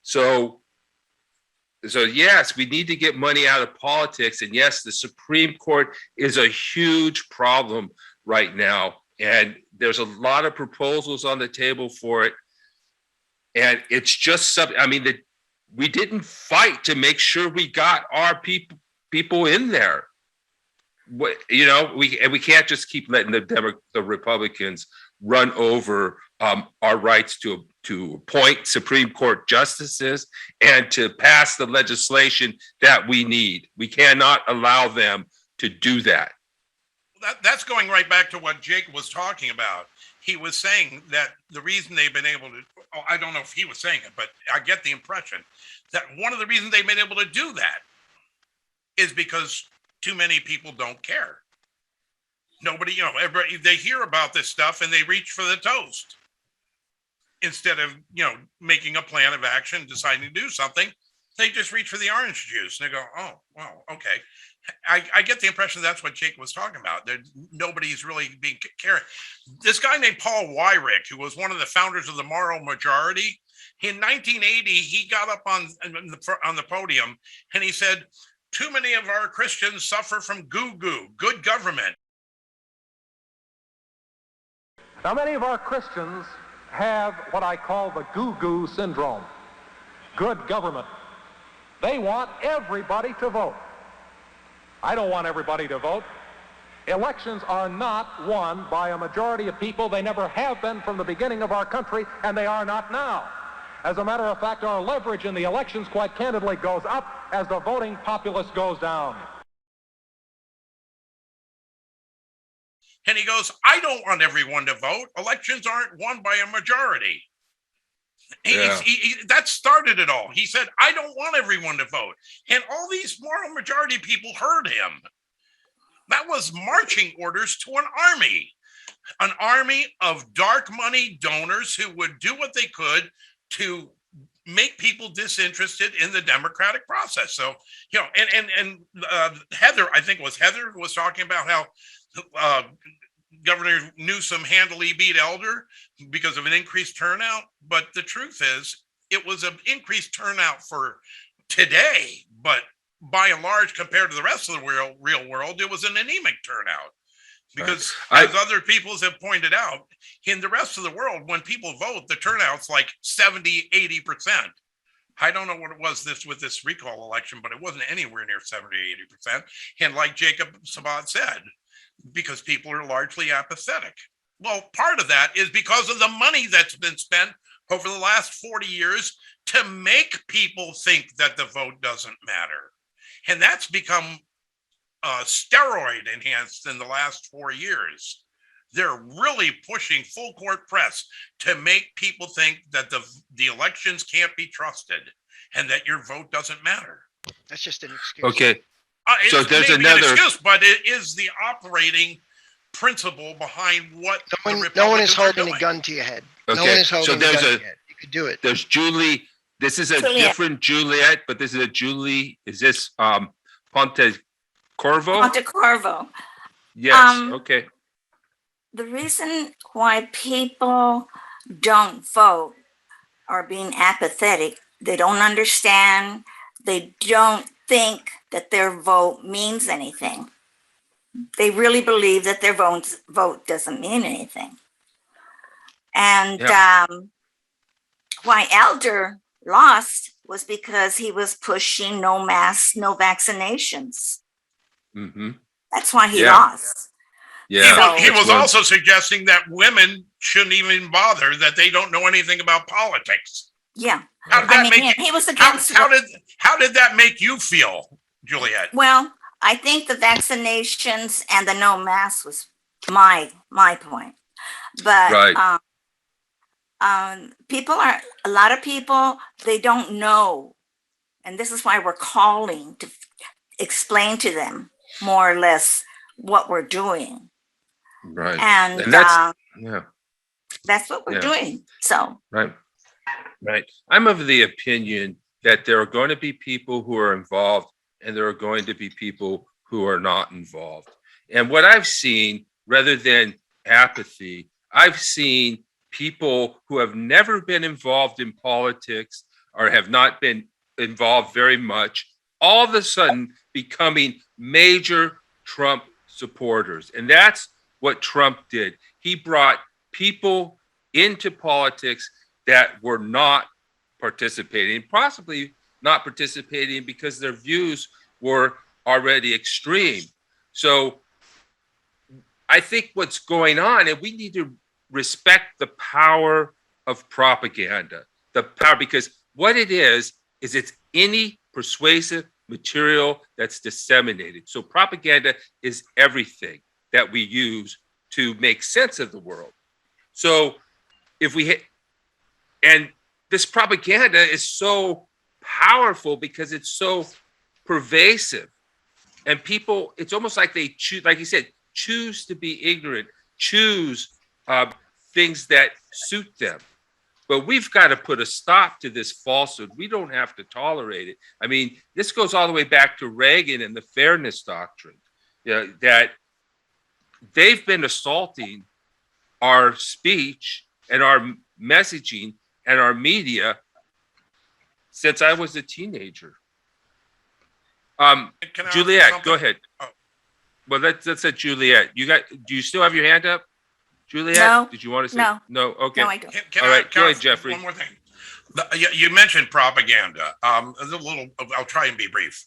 So yes, we need to get money out of politics. And yes, the Supreme Court is a huge problem right now. And there's a lot of proposals on the table for it. And it's just something, we didn't fight to make sure we got our people in there. We can't just keep letting the Republicans run over our rights to appoint Supreme Court justices and to pass the legislation that we need. We cannot allow them to do that. That's going right back to what Jake was talking about. He was saying that the reason they've been able to, I don't know if he was saying it, but I get the impression that one of the reasons they've been able to do that is because too many people don't care. Nobody, everybody, they hear about this stuff and they reach for the toast instead of, making a plan of action, deciding to do something. They just reach for the orange juice and they go, oh, well, okay. I get the impression that's what Jake was talking about. Nobody's really being caring. This guy named Paul Weyrich, who was one of the founders of the Moral Majority, in 1980, he got up on the podium and he said, too many of our Christians suffer from Gugu, good government. Now, many of our Christians have what I call the Gugu Syndrome, good government. They want everybody to vote. I don't want everybody to vote. Elections are not won by a majority of people. They never have been from the beginning of our country, and they are not now. As a matter of fact, our leverage in the elections, quite candidly, goes up as the voting populace goes down. And he goes, I don't want everyone to vote. Elections aren't won by a majority. That started it all. He said, I don't want everyone to vote. And all these moral majority people heard him. That was marching orders to an army of dark money donors who would do what they could to make people disinterested in the democratic process. So, and Heather, I think it was Heather, who was talking about how Governor Newsom handily beat Elder because of an increased turnout. But the truth is, it was an increased turnout for today, but by and large, compared to the rest of the real world, it was an anemic turnout. Because as other peoples have pointed out, in the rest of the world, when people vote, the turnout's like 70, 80%. I don't know what it was with this recall election, but it wasn't anywhere near 70, 80%. And like Jacob Sabat said, because people are largely apathetic. Well, part of that is because of the money that's been spent over the last 40 years to make people think that the vote doesn't matter. And that's become steroid enhanced in the last 4 years. They're really pushing full court press to make people think that the elections can't be trusted and that your vote doesn't matter. That's just an excuse. Okay. So there's an another excuse, but it is the operating principle behind what no one is holding a gun to your head. Okay. No one is holding so a gun there's to your head. You could do it. There's Julie. This is a different Juliet, but this is a Julie. Is this Ponte Corvo? Ponte Corvo. Yes. Okay. The reason why people don't vote are being apathetic. They don't understand. They don't think that their vote means anything. They really believe that their vote doesn't mean anything. And why Elder lost was because he was pushing no masks, no vaccinations. Mm-hmm. That's why he lost. Yeah. He was also suggesting that women shouldn't even bother, that they don't know anything about politics. Yeah. How did that make you, he was against how did that make you feel, Juliet? Well, I think the vaccinations and the no mask was my point. But a lot of people, they don't know. And this is why we're calling to explain to them more or less what we're doing. Right. And that's what we're doing. So. Right. I'm of the opinion that there are going to be people who are involved and there are going to be people who are not involved. And what I've seen, rather than apathy, I've seen people who have never been involved in politics or have not been involved very much, all of a sudden becoming major Trump supporters. And that's what Trump did. He brought people into politics that were not participating, possibly not participating because their views were already extreme. So I think what's going on, and we need to respect the power of propaganda, because what it is it's any persuasive material that's disseminated. So propaganda is everything that we use to make sense of the world. So if we and this propaganda is so powerful because it's so pervasive, and people, it's almost like they choose, like you said, choose to be ignorant, choose things that suit them. But we've got to put a stop to this falsehood. We don't have to tolerate it. I mean, this goes all the way back to Reagan and the fairness doctrine, that they've been assaulting our speech and our messaging and our media since I was a teenager. Juliet, go ahead. Oh. Well, that's a Juliet. Do you still have your hand up, Juliet? No. Did you want to say? No. Okay. No, I don't. All right, go ahead, Jeffrey. One more thing. You mentioned propaganda. I'll try and be brief.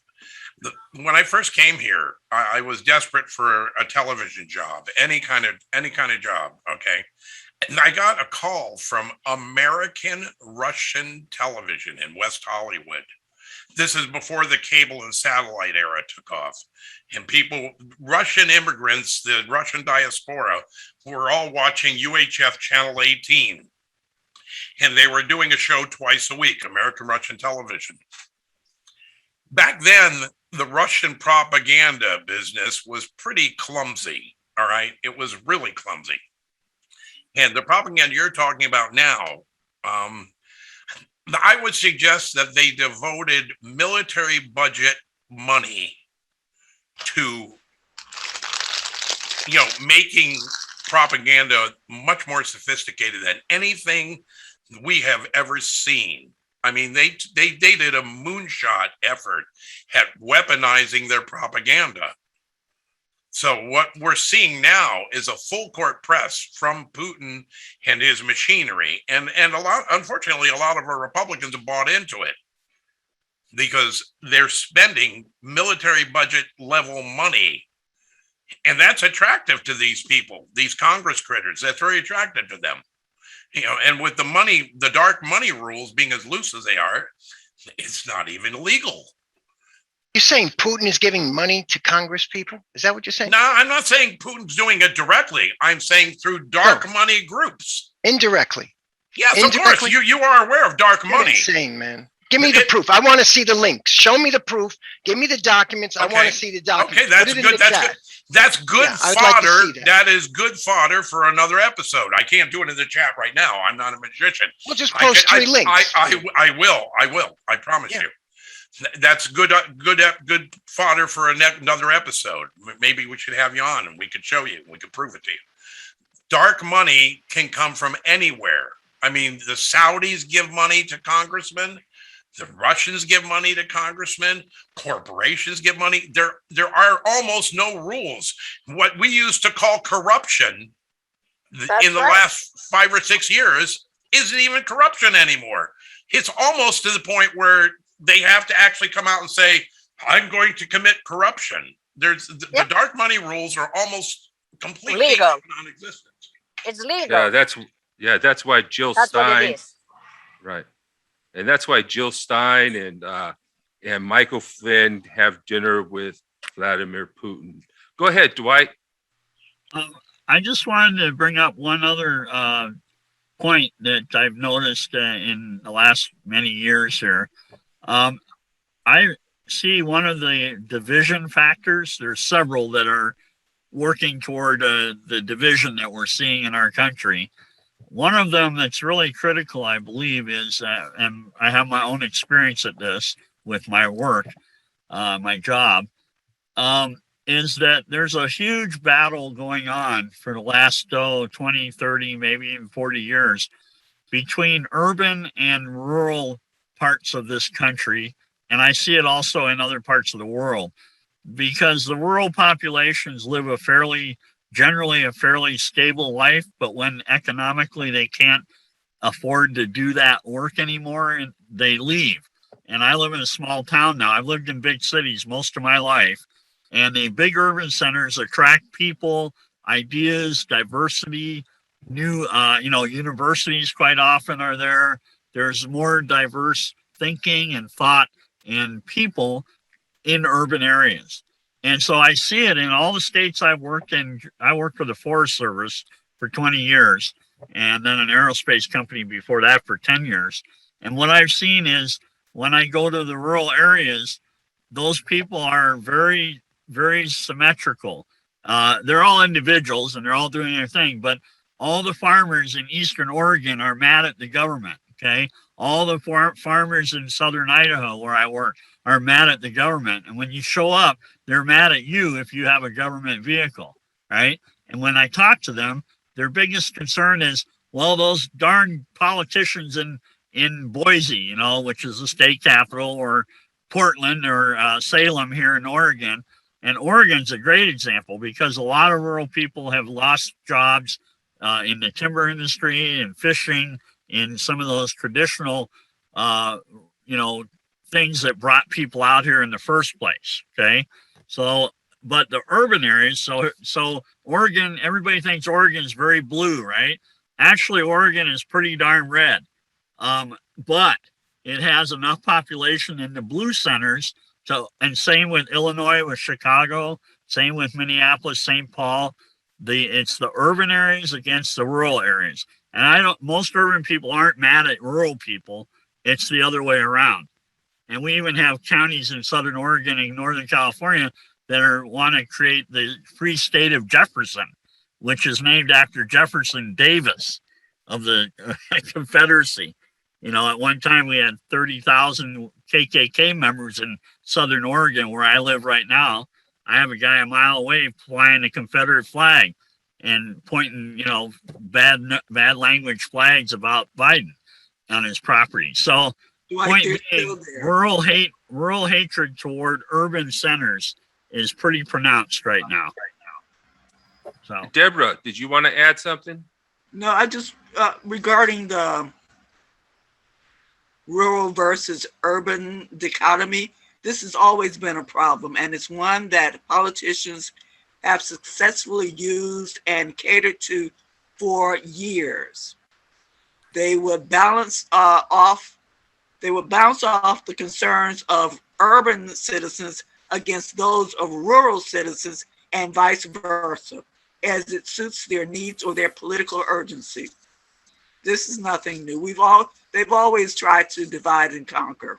When I first came here, I was desperate for a television job, any kind of job. Okay. And I got a call from American Russian Television in West Hollywood. This is before the cable and satellite era took off. And Russian immigrants, the Russian diaspora, were all watching UHF Channel 18. And they were doing a show twice a week, American Russian Television. Back then, the Russian propaganda business was pretty clumsy, all right? It was really clumsy. And the propaganda you're talking about now, I would suggest that they devoted military budget money to, making propaganda much more sophisticated than anything we have ever seen. I mean, they did a moonshot effort at weaponizing their propaganda. So what we're seeing now is a full court press from Putin and his machinery. And unfortunately, a lot of our Republicans have bought into it because they're spending military budget level money. And that's attractive to these people, these Congress critters. That's very attractive to them. And with the money, the dark money rules being as loose as they are, it's not even illegal. You're saying Putin is giving money to Congress people? Is that what you're saying? No, I'm not saying Putin's doing it directly. I'm saying through dark money groups. Indirectly. Yes, indirectly. Of course. You are aware of dark money. You're insane, man. Give me the proof. I want to see the links. Show me the proof. Give me the documents. Okay. I want to see the documents. Okay, that's good. That's good fodder. That is good fodder for another episode. I can't do it in the chat right now. I'm not a magician. We'll just post 3 links. I will. I promise you. That's good fodder for another episode. Maybe we should have you on and we could show you. We could prove it to you. Dark money can come from anywhere. I mean, the Saudis give money to congressmen. The Russians give money to congressmen. Corporations give money. There are almost no rules. What we used to call corruption in the last 5 or 6 years isn't even corruption anymore. It's almost to the point where they have to actually come out and say, I'm going to commit corruption. The dark money rules are almost completely legal. Non-existent. It's legal. That's why Jill That's Stein. what it is. Right. And that's why Jill Stein and Michael Flynn have dinner with Vladimir Putin. Go ahead, Dwight. I just wanted to bring up one other point that I've noticed in the last many years here. I see one of the division factors. There's several that are working toward the division that we're seeing in our country. One of them that's really critical, I believe, is, and I have my own experience at this with my work, my job, is that there's a huge battle going on for the last 20, 30, maybe even 40 years between urban and rural parts of this country. And I see it also in other parts of the world, because the rural populations live generally a fairly stable life, but when economically they can't afford to do that work anymore, and they leave. And I live in a small town now. I've lived in big cities most of my life, and the big urban centers attract people, ideas, diversity, new, universities quite often are there. There's more diverse thinking and thought and people in urban areas. And so I see it in all the states I've worked in. I worked for the Forest Service for 20 years and then an aerospace company before that for 10 years. And what I've seen is when I go to the rural areas, those people are very, very symmetrical. They're all individuals and they're all doing their thing, but all the farmers in Eastern Oregon are mad at the government, okay? All the farmers in Southern Idaho, where I work, are mad at the government. And when you show up, they're mad at you if you have a government vehicle, right? And when I talk to them, their biggest concern is, well, those darn politicians in Boise, which is the state capital, or Portland or Salem here in Oregon. And Oregon's a great example because a lot of rural people have lost jobs in the timber industry and fishing, in some of those traditional, things that brought people out here in the first place. Okay. So, but the urban areas, so Oregon, everybody thinks Oregon's very blue, right? Actually, Oregon is pretty darn red. But it has enough population in the blue centers and same with Illinois, with Chicago, same with Minneapolis, St. Paul. It's the urban areas against the rural areas. And most urban people aren't mad at rural people. It's the other way around. And we even have counties in Southern Oregon and Northern California that want to create the Free State of Jefferson, which is named after Jefferson Davis of the Confederacy. You know, at one time we had 30,000 KKK members in Southern Oregon, where I live right now. I have a guy a mile away flying a Confederate flag and pointing, bad language flags about Biden on his property. So, point being, rural hatred toward urban centers is pretty pronounced right now. So, Deborah, did you want to add something? No, I just regarding the rural versus urban dichotomy. This has always been a problem, and it's one that politicians have successfully used and catered to for years. They would bounce off the concerns of urban citizens against those of rural citizens, and vice versa, as it suits their needs or their political urgency. This is nothing new. They've always tried to divide and conquer.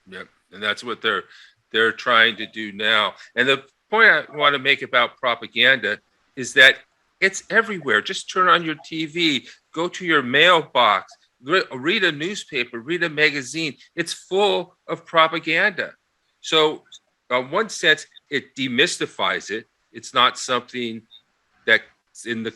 Yep, and that's what they're trying to do now. And the point I want to make about propaganda is that it's everywhere. Just turn on your TV, go to your mailbox, read a newspaper, read a magazine. It's full of propaganda. So in one sense, it demystifies it. It's not something that's in the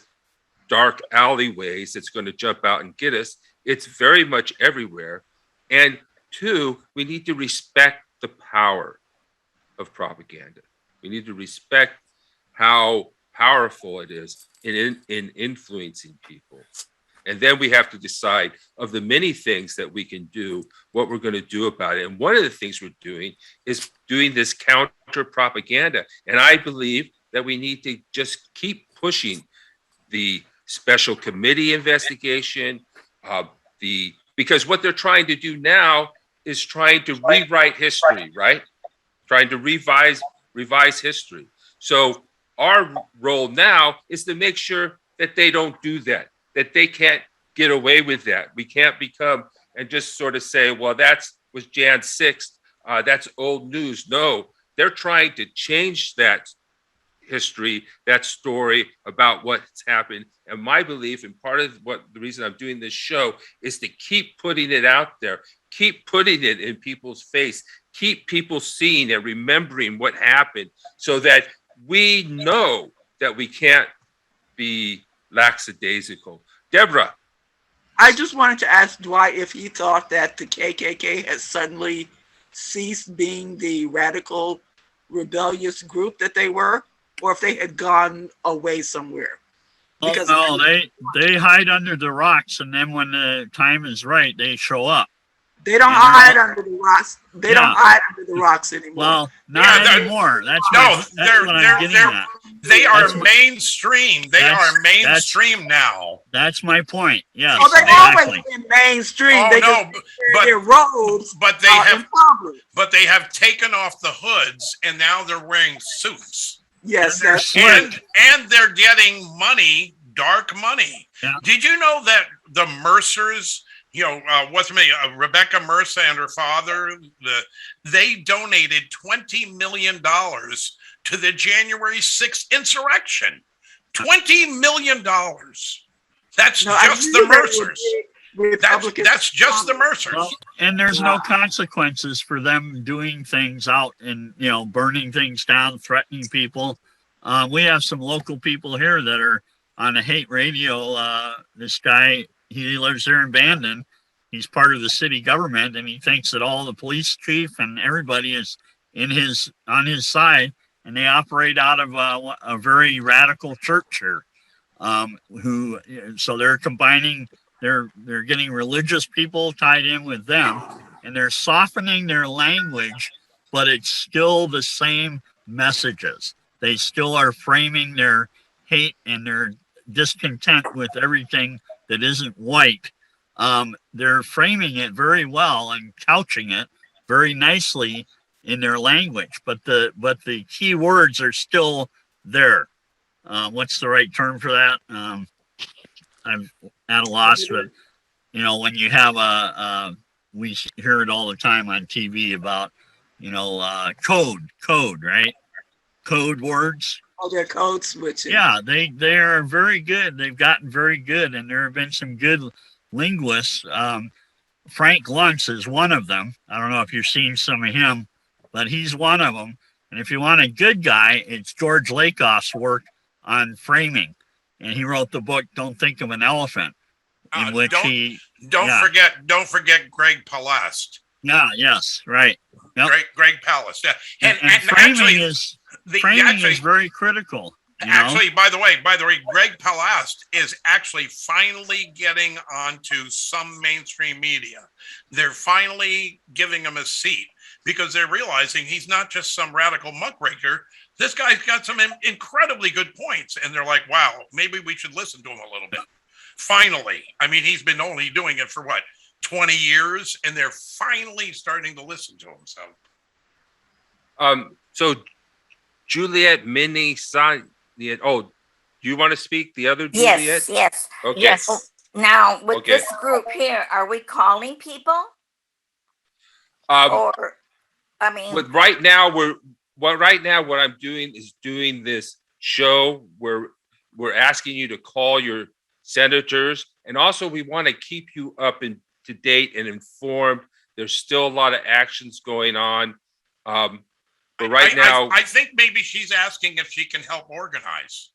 dark alleyways that's going to jump out and get us. It's very much everywhere. And two, we need to respect the power of propaganda. We need to respect how powerful it is in influencing people. And then we have to decide, of the many things that we can do, what we're going to do about it. And one of the things we're doing is doing this counter propaganda. And I believe that we need to just keep pushing the special committee investigation, because what they're trying to do now is trying to rewrite history, right? Trying to revise history. So our role now is to make sure that they don't do that, that they can't get away with that. We can't become and just sort of say, well, was Jan 6th. That's old news. No, they're trying to change that history, that story about what's happened. And my belief, and part of the reason I'm doing this show, is to keep putting it out there, keep putting it in people's face, keep people seeing and remembering what happened, so that we know that we can't be lackadaisical. Deborah. I just wanted to ask Dwight if he thought that the KKK has suddenly ceased being the radical, rebellious group that they were, or if they had gone away somewhere. Because they hide under the rocks, and then when the time is right, they show up. They don't hide under the rocks. They don't hide under the rocks anymore. Well, not anymore. That's what I'm getting at. They are mainstream. They are mainstream now. That's my point. Yes. Oh, they've always been mainstream. Oh, they no, but their robes but they have taken off the hoods, and now they're wearing suits. Yes, and they're getting money, dark money. Yeah. Did you know that the Mercers, Rebecca Mercer and her father, they donated $20 million to the January 6th insurrection? $20 million. That's just the Mercers. That's just the Mercers. Well, and there's no consequences for them doing things out and, burning things down, threatening people. We have some local people here that are on a hate radio. This guy, he lives there in Bandon. He's part of the city government, and he thinks that all the police chief and everybody is on his side, and they operate out of a very radical church here. So they're combining. They're getting religious people tied in with them, and they're softening their language, but it's still the same messages. They still are framing their hate and their discontent with everything that isn't white. They're framing it very well and couching it very nicely in their language, but the key words are still there. What's the right term for that? I'm at a loss, but when you have we hear it all the time on TV about, code, right? Code words. Oh, they're code switching. Yeah, they are very good. They've gotten very good, and there have been some good linguists. Frank Luntz is one of them. I don't know if you've seen some of him, but he's one of them. And if you want a good guy, it's George Lakoff's work on framing. And he wrote the book, Don't Think of an Elephant, in which don't forget Greg Palast. Yeah, yes, right. Yep. Greg Palast. Yeah. And framing is very critical. Actually, by the way, Greg Palast is actually finally getting onto some mainstream media. They're finally giving him a seat because they're realizing he's not just some radical muckraker. This guy's got some incredibly good points. And they're like, wow, maybe we should listen to him a little bit. Finally. I mean, he's been only doing it for 20 years, and they're finally starting to listen to him. So Juliet, Minnie, do you want to speak? The other Juliet? Yes. Okay. Yes. Now, with this group here, are we calling people? Right now, what I'm doing is doing this show where we're asking you to call your senators, and also we want to keep you up to date and informed. There's still a lot of actions going on. But right now, I think maybe she's asking if she can help organize.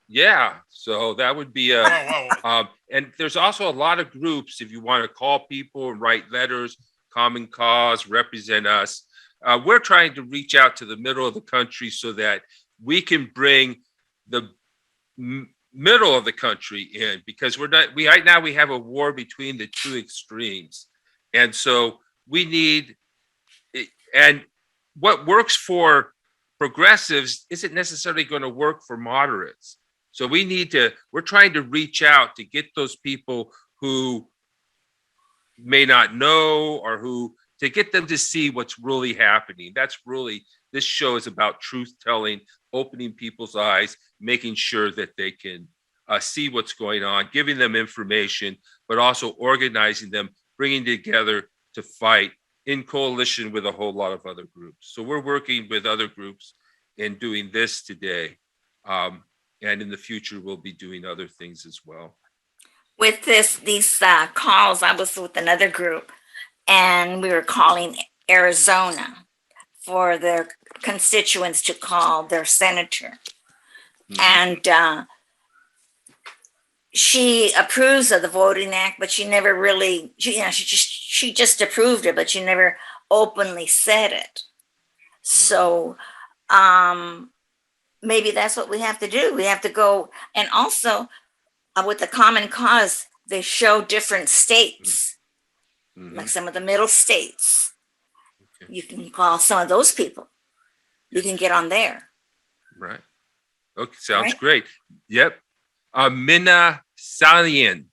Yeah, so that would be and there's also a lot of groups. If you want to call people and write letters, Common Cause, Represent Us, we're trying to reach out to the middle of the country so that we can bring the middle of the country in, because right now we have a war between the two extremes, and so we need and. What works for progressives isn't necessarily going to work for moderates. So we're trying to reach out to get those people who may not know, or to get them to see what's really happening. This show is about truth telling, opening people's eyes, making sure that they can see what's going on, giving them information, but also organizing them, bringing together to fight in coalition with a whole lot of other groups. So we're working with other groups in doing this today. And in the future, we'll be doing other things as well. With these calls, I was with another group, and we were calling Arizona for their constituents to call their senator. And she approves of the Voting Act, but she never really, she just approved it, but she never openly said it. So maybe that's what we have to do. We have to go, and also with the Common Cause, they show different states, like some of the middle states. You can call some of those people. You can get on there. Right. Okay, sounds great. Yep. Minna Salian.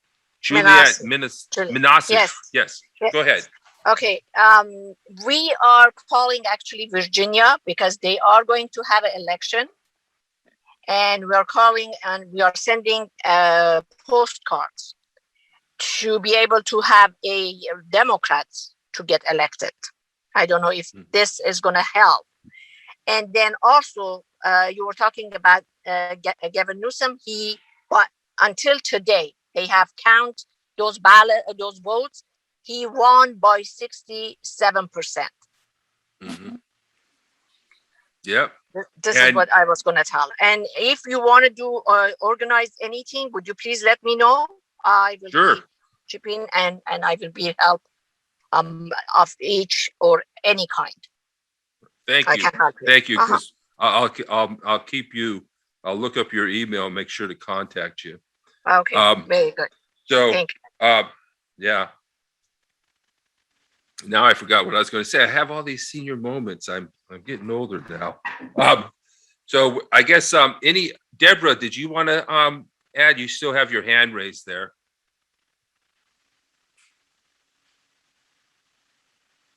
Juliet Manassas. Yes. Go ahead. Okay. We are calling actually Virginia because they are going to have an election. And we are calling and we are sending postcards to be able to have Democrats to get elected. I don't know if this is going to help. And then also, you were talking about Gavin Newsom. But until today, they have counted those votes. He won by 67%. Yep. This is what I was going to tell. And if you want to do organize anything, would you please let me know? I will be chipping and I will be help of each or any kind. Thank you. Thank you. Because I'll keep you. I'll look up your email and make sure to contact you. Okay. Very good. So, thank you. Yeah. Now I forgot what I was going to say. I have all these senior moments. I'm getting older now. So I guess Deborah, did you want to add? You still have your hand raised there.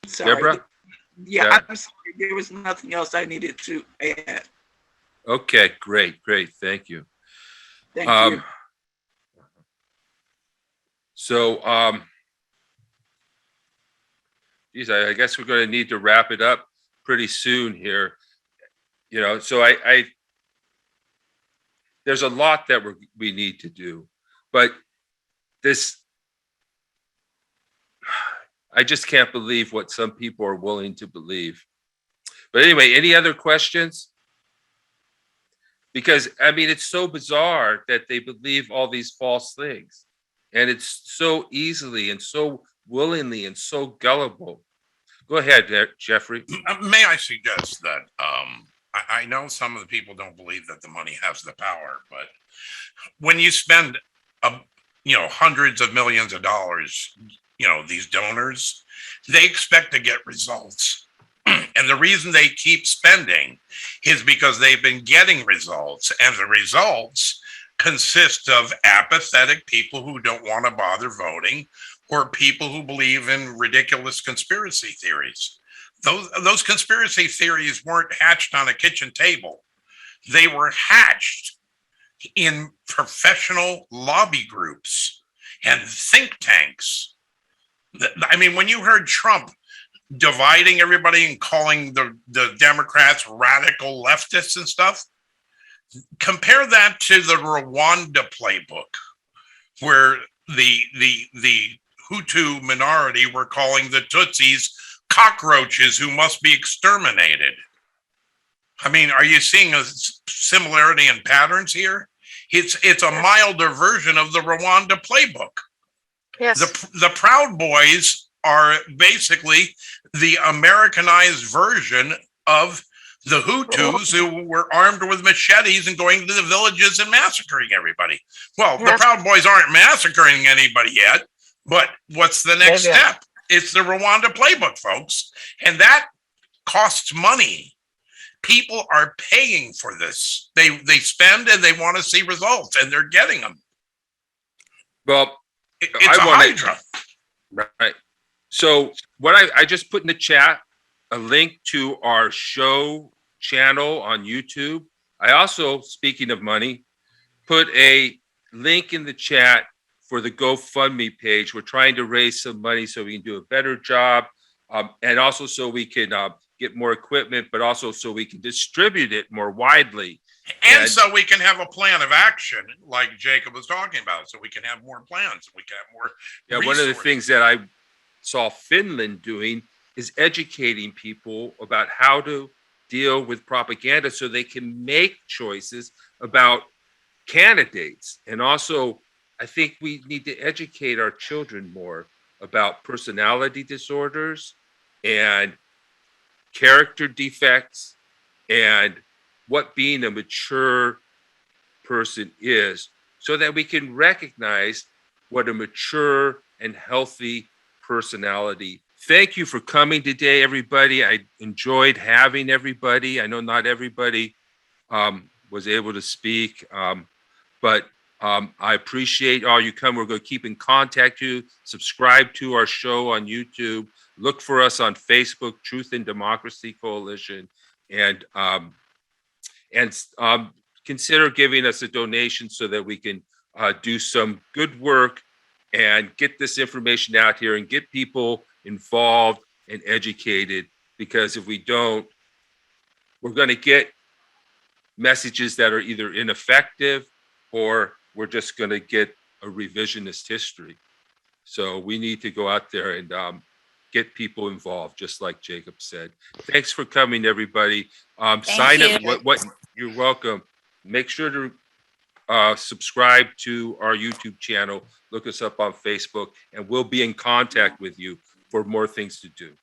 Sorry. Deborah? Yeah, I'm sorry. There was nothing else I needed to add. Okay, great. Thank you. Thank you. So, geez, I guess we're going to need to wrap it up pretty soon here. You know, so I there's a lot that we need to do, but I just can't believe what some people are willing to believe. But anyway, any other questions? Because I mean, it's so bizarre that they believe all these false things, and it's so easily and so willingly and so gullible. Go ahead, Jeffrey. May I suggest that I know some of the people don't believe that the money has the power, but when you spend hundreds of millions of dollars, these donors, they expect to get results. And the reason they keep spending is because they've been getting results, and the results consist of apathetic people who don't want to bother voting, or people who believe in ridiculous conspiracy theories. Those conspiracy theories weren't hatched on a kitchen table. They were hatched in professional lobby groups and think tanks. I mean, when you heard Trump dividing everybody and calling the Democrats radical leftists and stuff, compare that to the Rwanda playbook, where the Hutu minority were calling the Tutsis cockroaches who must be exterminated. I mean, are you seeing a similarity in patterns here? It's a milder version of the Rwanda playbook. Yes. The Proud Boys are basically the Americanized version of the Hutus who were armed with machetes and going to the villages and massacring everybody. Well, the Proud Boys aren't massacring anybody yet, but what's the next step? It's the Rwanda playbook, folks. And that costs money. People are paying for this. They spend and they want to see results, and they're getting them. Well, it's a hydra. Right. So what I just put in the chat, a link to our show channel on YouTube. I also, speaking of money, put a link in the chat for the GoFundMe page. We're trying to raise some money so we can do a better job, and also so we can get more equipment, but also so we can distribute it more widely. And so we can have a plan of action, like Jacob was talking about, so we can have more plans, we can have more resources. One of the things that I saw Finland doing is educating people about how to deal with propaganda so they can make choices about candidates. And also, I think we need to educate our children more about personality disorders and character defects and what being a mature person is, so that we can recognize what a mature and healthy personality. Thank you for coming today, everybody. I enjoyed having everybody. I know not everybody was able to speak, but I appreciate all you come. We're going to keep in contact with you. Subscribe to our show on YouTube. Look for us on Facebook, Truth and Democracy Coalition, and consider giving us a donation so that we can do some good work and get this information out here and get people involved and educated. Because if we don't, we're going to get messages that are either ineffective or we're just going to get a revisionist history. So we need to go out there and get people involved, just like Jacob said. Thanks for coming, everybody. Sign up. You're welcome. Make sure to subscribe to our YouTube channel. Look us up on Facebook, and we'll be in contact with you for more things to do.